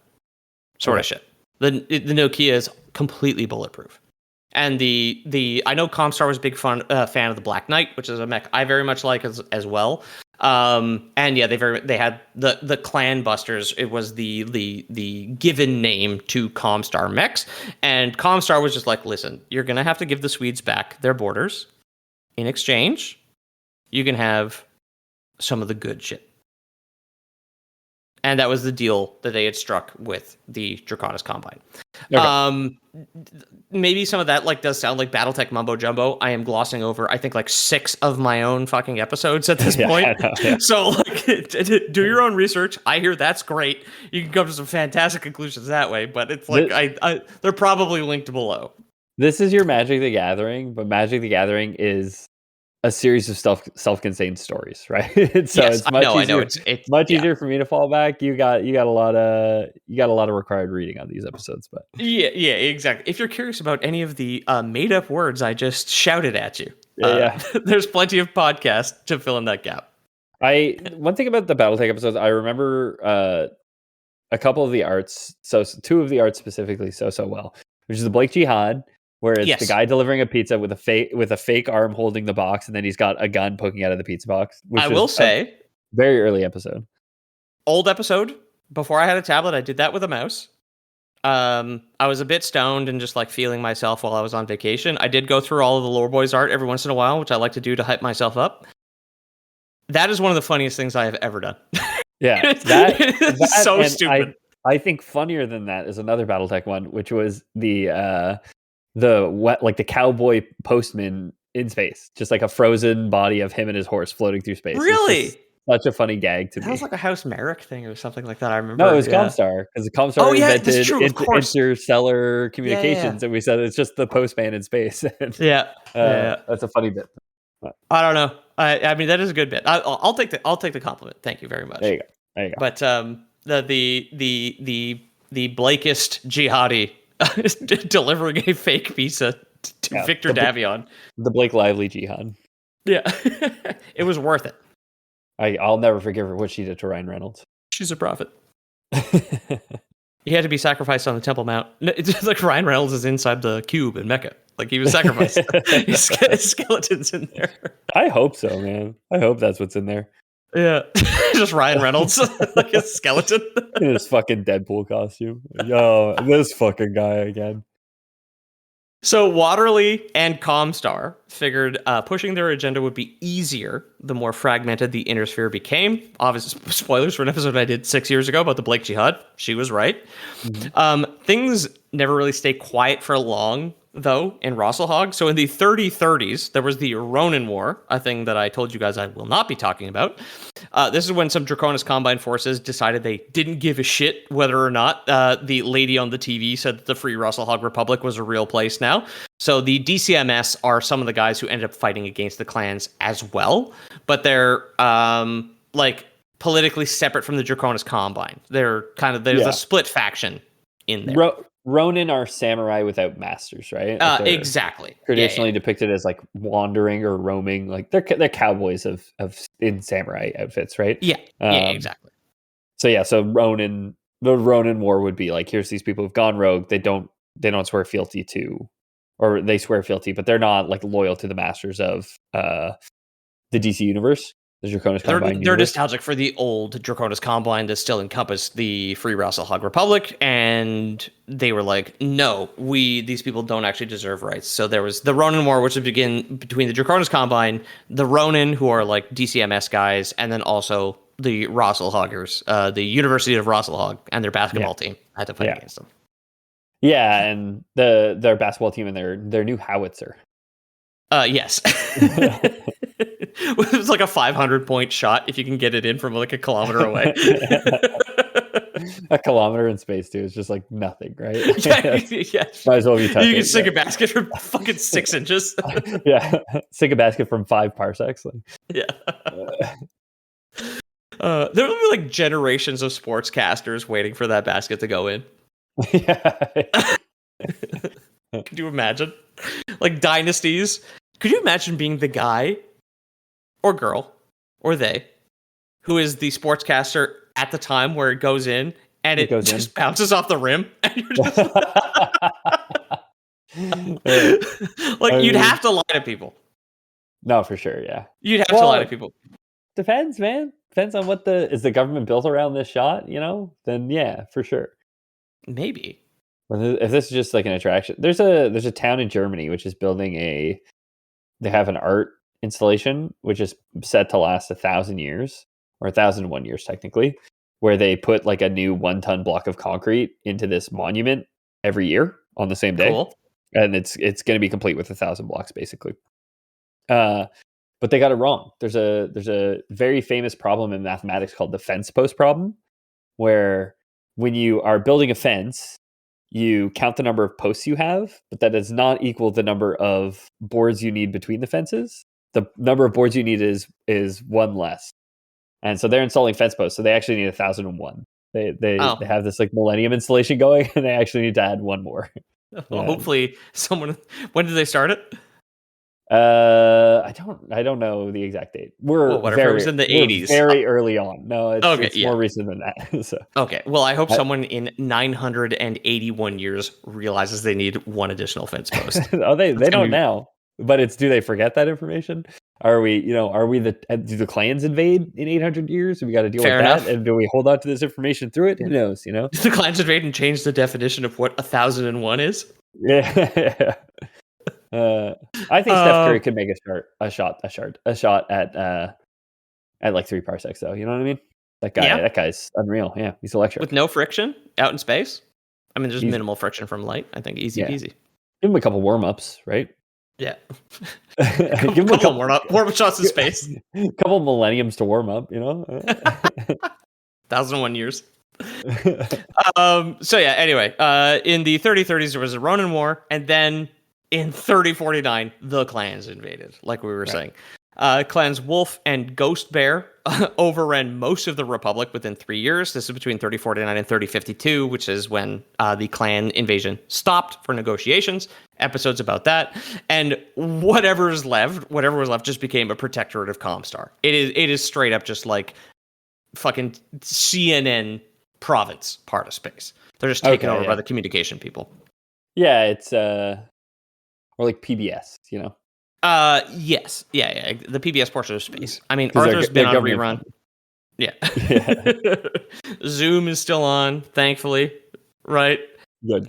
sort of shit. The Nokia is completely bulletproof. And I know Comstar was a big fan of the Black Knight, which is a mech I very much like as well. And yeah, they had the Clan Busters. It was the given name to Comstar mechs, and Comstar was just like, listen, you're gonna have to give the Swedes back their borders. In exchange, you can have some of the good shit. And that was the deal that they had struck with the Draconis Combine. Okay. Maybe some of that like does sound like Battletech mumbo jumbo. I am glossing over, I think, like 6 of my own fucking episodes at this point. So like, do your own research. I hear that's great. You can come to some fantastic conclusions that way. But it's like they're probably linked below. This is your Magic the Gathering, but Magic the Gathering is a series of self-contained stories, right? So yes, it's much easier. I know. It's much easier for me to fall back. You got a lot of required reading on these episodes, but yeah, exactly. If you're curious about any of the made-up words I just shouted at you, there's plenty of podcasts to fill in that gap. One thing about the Battletech episodes, I remember a couple of the arts, so 2 of the arts specifically so well, which is the Blake Jihad, where it's the guy delivering a pizza with a fake arm holding the box, and then he's got a gun poking out of the pizza box. Which I will say, very early episode. Old episode. Before I had a tablet, I did that with a mouse. I was a bit stoned and just like feeling myself while I was on vacation. I did go through all of the Lore Boys art every once in a while, which I like to do to hype myself up. That is one of the funniest things I have ever done. Yeah, that's so stupid. I think funnier than that is another Battletech one, which was the cowboy postman in space, just like a frozen body of him and his horse floating through space. Really? Such a funny gag to me. That was like a House Merrick thing or something like that. I remember. No, it was Comstar, because the Comstar invented interstellar communications, and we said it's just the postman in space. That's a funny bit. I don't know. I mean, that is a good bit. I'll take the compliment. Thank you very much. There you go. But the Blakist jihadi delivering a fake pizza to Victor Davion. The Blake Lively jihad. Yeah, it was worth it. I'll never forgive her what she did to Ryan Reynolds. She's a prophet. He had to be sacrificed on the Temple Mount. It's like Ryan Reynolds is inside the cube in Mecca. Like he was sacrificed. His skeleton's in there. I hope so, man. I hope that's what's in there. Yeah. Just Ryan Reynolds, like a skeleton. In his fucking Deadpool costume. Yo, this fucking guy again. So Waterly and Comstar figured pushing their agenda would be easier the more fragmented the Inner Sphere became. Obviously, spoilers for an episode I did 6 years ago about the Blake Jihad. She was right. Mm-hmm. Things never really stay quiet for long though, in Rasalhague. So in the 3030s, there was the Ronin War, a thing that I told you guys I will not be talking about. This is when some Draconis Combine forces decided they didn't give a shit whether or not the lady on the TV said that the Free Rasalhague Republic was a real place now. So the DCMS are some of the guys who ended up fighting against the clans as well, but they're politically separate from the Draconis Combine. They're there's a split faction in there. Ronin are samurai without masters, right? Exactly. Traditionally depicted as like wandering or roaming, like they're cowboys in samurai outfits, right? Yeah, exactly. So the Ronin War would be like, here's these people who've gone rogue. They don't swear fealty to, or they swear fealty, but they're not like loyal to the masters of the DC universe. The Draconis Combine. They're nostalgic for the old Draconis Combine that still encompassed the Free Rasalhague Republic, and they were like, no, these people don't actually deserve rights. So there was the Ronin War, which would begin between the Draconis Combine, the Ronin, who are like DCMS guys, and then also the Rasalhaggers, the University of Rasalhague, and their basketball team had to fight against them. Yeah, and their basketball team and their new howitzer. Yes. It was like a 500-point shot if you can get it in from like a kilometer away. A kilometer in space, too. It's just like nothing, right? Yeah. Might as well be touching. You can sink a basket from fucking 6 inches. Yeah. Sink a basket from 5 parsecs. Yeah. There will be like generations of sportscasters waiting for that basket to go in. Yeah. Could you imagine? Like dynasties. Could you imagine being the guy or girl or they who is the sportscaster at the time where it goes in and it just bounces off the rim and you're just you'd have to lie to people. No, for sure, yeah. You'd have to lie to people. Depends, man. Depends on is the government built around this shot, then yeah, for sure. Maybe. If this is just like an attraction. There's a town in Germany which is building they have an art installation which is set to last 1,000 years or 1,001 years technically, where they put like a new 1-ton block of concrete into this monument every year on the same day. Cool. And it's going to be complete with 1,000 blocks basically. But they got it wrong. There's a very famous problem in mathematics called the fence post problem, where when you are building a fence, you count the number of posts you have, but that does not equal the number of boards you need between the fences. The number of boards you need is one less. And so they're installing fence posts, so they actually need 1,001. They have this like Millennium installation going, and they actually need to add one more. Well, hopefully someone. When did they start it? I don't know the exact date. It was in the 80s. Very early on. No, it's more recent than that. So. Okay. Well, I hope someone in 981 years realizes they need one additional fence post. They don't now. But do they forget that information? Do the clans invade in 800 years? We got to deal with that. And do we hold on to this information through it? Who knows, Do the clans invade and change the definition of what 1,001 is? Yeah. I think Steph Curry could make a shot at like 3 parsecs though. You know what I mean? That guy's unreal. Yeah, he's electric. With no friction out in space. I mean, there's minimal friction from light. I think easy peasy. Give him a couple warm-ups, right? Yeah. Give him a couple warm-up shots in space. A couple millenniums to warm up, 1,001 years. Anyway, in the 3030s there was a Ronin War, and then in 3049 the clans invaded, like we were saying. Clans Wolf and Ghost Bear overran most of the Republic within 3 years. This is between 3049 and 3052, which is when the clan invasion stopped for negotiations. Episodes about that. And whatever was left just became a protectorate of Comstar. It is straight up just like fucking CNN province part of space. They're just taken over by the communication people. Yeah, it's or like PBS, Yes. Yeah. The PBS portion of space. I mean, Arthur's been on rerun. Yeah. Zoom is still on, thankfully. Right? Good.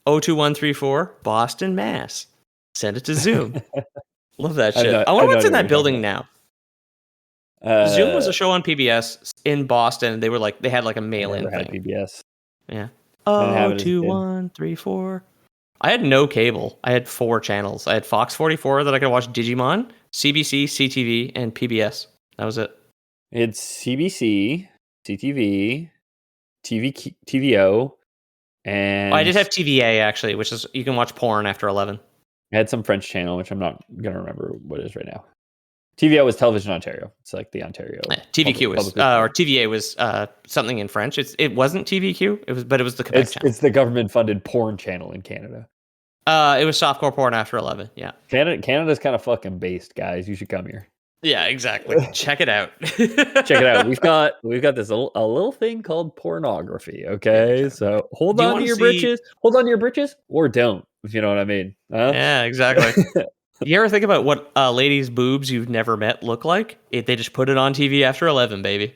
02134, Boston, Mass. Send it to Zoom. Love that shit. I wonder what's in that building now. Zoom was a show on PBS in Boston. They had like a mail-in thing. PBS. Yeah. 02134. I had no cable. I had 4 channels. I had Fox 44 that I could watch Digimon, CBC, CTV, and PBS. That was it. It's CBC, CTV, TVO, and I did have TVA actually, which is you can watch porn after 11. I had some French channel, which I'm not gonna remember what it is right now. TVO was Television Ontario. It's like the Ontario. TVQ was, or TVA was something in French. It wasn't TVQ. It was the Quebec channel. It's the government-funded porn channel in Canada. It was softcore porn after 11. Yeah. Canada's kind of fucking based, guys. You should come here. Yeah, exactly. Check it out. Check it out. We've got this a little thing called pornography. Okay, yeah, so hold on to your britches. Hold on to your britches, or don't, if you know what I mean. Huh? Yeah, exactly. You ever think about what ladies' boobs you've never met look like? They just put it on TV after 11, baby.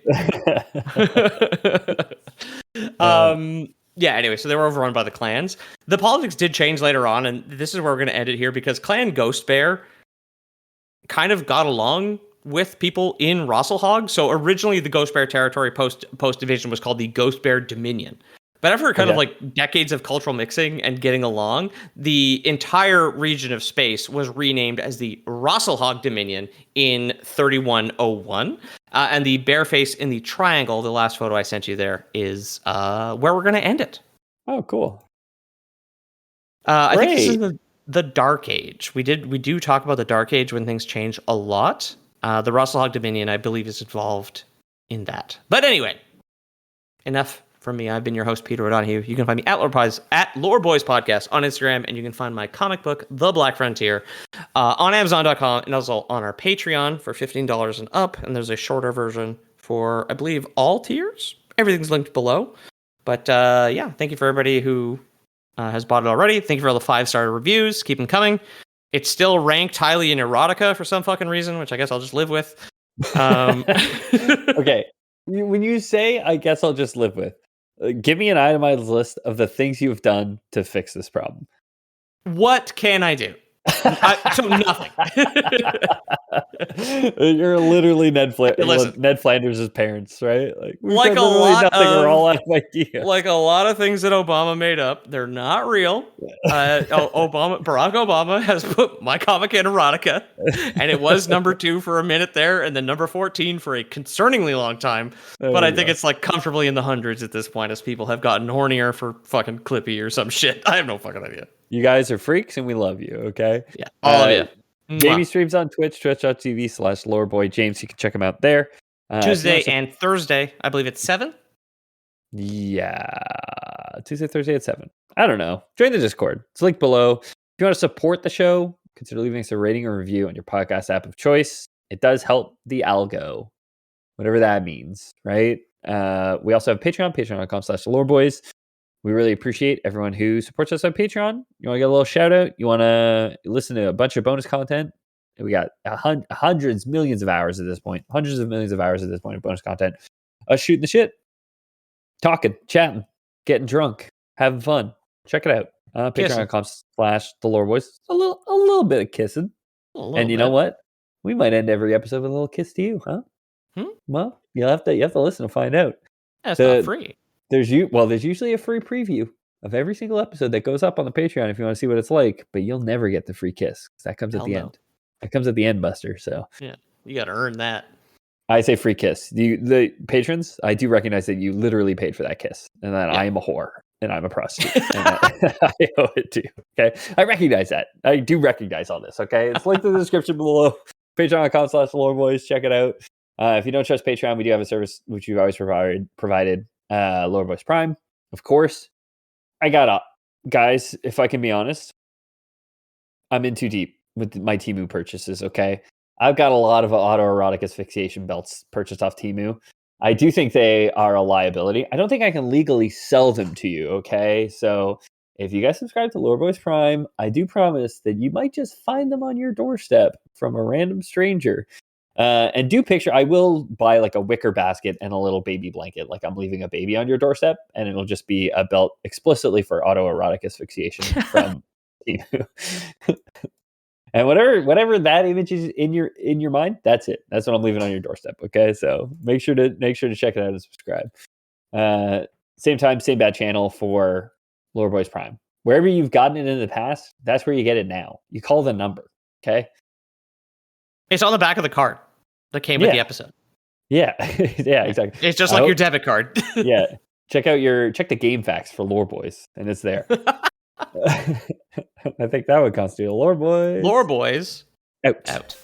Yeah, anyway, so they were overrun by the clans. The politics did change later on, and this is where we're going to end it here, because Clan Ghost Bear kind of got along with people in Rasalhague. So originally the Ghost Bear territory post-division was called the Ghost Bear Dominion. But after kind of like decades of cultural mixing and getting along, the entire region of space was renamed as the Rasalhague Dominion in 3101. And the bear face in the triangle, the last photo I sent you there, is where we're going to end it. Oh, cool. I think this is the Dark Age. We do talk about the Dark Age when things change a lot. The Rasalhague Dominion, I believe, is involved in that. But anyway, enough from me. I've been your host, Peter O'Donohue. You can find me at Lore Boys Podcast on Instagram, and you can find my comic book, The Black Frontier, on Amazon.com, and also on our Patreon for $15 and up. And there's a shorter version for, I believe, all tiers. Everything's linked below. But yeah, thank you for everybody who has bought it already. Thank you for all the 5-star reviews. Keep them coming. It's still ranked highly in erotica for some fucking reason, which I guess I'll just live with. Okay. When you say, I guess I'll just live with, give me an itemized list of the things you've done to fix this problem. What can I do? So nothing. You're literally Ned Flanders' parents, right? Like a lot nothing are all out of idea. Like a lot of things that Obama made up, they're not real. Barack Obama has put my comic in erotica, and it was number 2 for a minute there, and then number 14 for a concerningly long time. But I think it's like comfortably in the hundreds at this point, as people have gotten hornier for fucking Clippy or some shit. I have no fucking idea. You guys are freaks, and we love you. Okay, yeah, all of you. Jamie streams on Twitch, twitch.tv/LoreBoyJames. You can check him out there. Tuesday and Thursday, I believe it's 7. Yeah, Tuesday, Thursday at 7. I don't know. Join the Discord. It's linked below. If you want to support the show, consider leaving us a rating or review on your podcast app of choice. It does help the algo, whatever that means, right? We also have Patreon, patreon.com/LoreBoys. We really appreciate everyone who supports us on Patreon. You want to get a little shout out? You want to listen to a bunch of bonus content? We got hundreds, millions of hours at this point. Hundreds of millions of hours at this point of bonus content. Us shooting the shit. Talking, chatting, getting drunk, having fun. Check it out. Patreon.com/TheLoreBoys. A little bit of kissing. And you know what? We might end every episode with a little kiss to you, huh? Well, you have to listen to find out. That's not free. There's usually a free preview of every single episode that goes up on the Patreon if you want to see what it's like, but you'll never get the free kiss. That comes at the end. That comes at the end, Buster. So yeah, you got to earn that. I say free kiss. The patrons, I do recognize that you literally paid for that kiss, and that I am a whore and I'm a prostitute, and I owe it to you. Okay, I recognize that. I do recognize all this. Okay, it's linked in the description below. Patreon.com/LoreBoys. Check it out. If you don't trust Patreon, we do have a service which we've always provided. LoreBoys Prime, of course. Guys, if I can be honest, I'm in too deep with my Temu purchases, okay? I've got a lot of autoerotic asphyxiation belts purchased off Temu. I do think they are a liability. I don't think I can legally sell them to you, okay? So if you guys subscribe to LoreBoys Prime, I do promise that you might just find them on your doorstep from a random stranger. And do picture, I will buy like a wicker basket and a little baby blanket, like I'm leaving a baby on your doorstep, and it'll just be a belt explicitly for autoerotic asphyxiation from Temu. And whatever that image is in your mind, that's it. That's what I'm leaving on your doorstep. Okay, so make sure to check it out and subscribe. Same time, same bad channel for LoreBoys Prime. Wherever you've gotten it in the past, that's where you get it now. You call the number, okay? It's on the back of the card that came with the episode. Yeah, yeah, exactly. It's just like your debit card. Yeah, check the game facts for Lore Boys, and it's there. I think that would constitute a Lore Boys. Lore Boys out.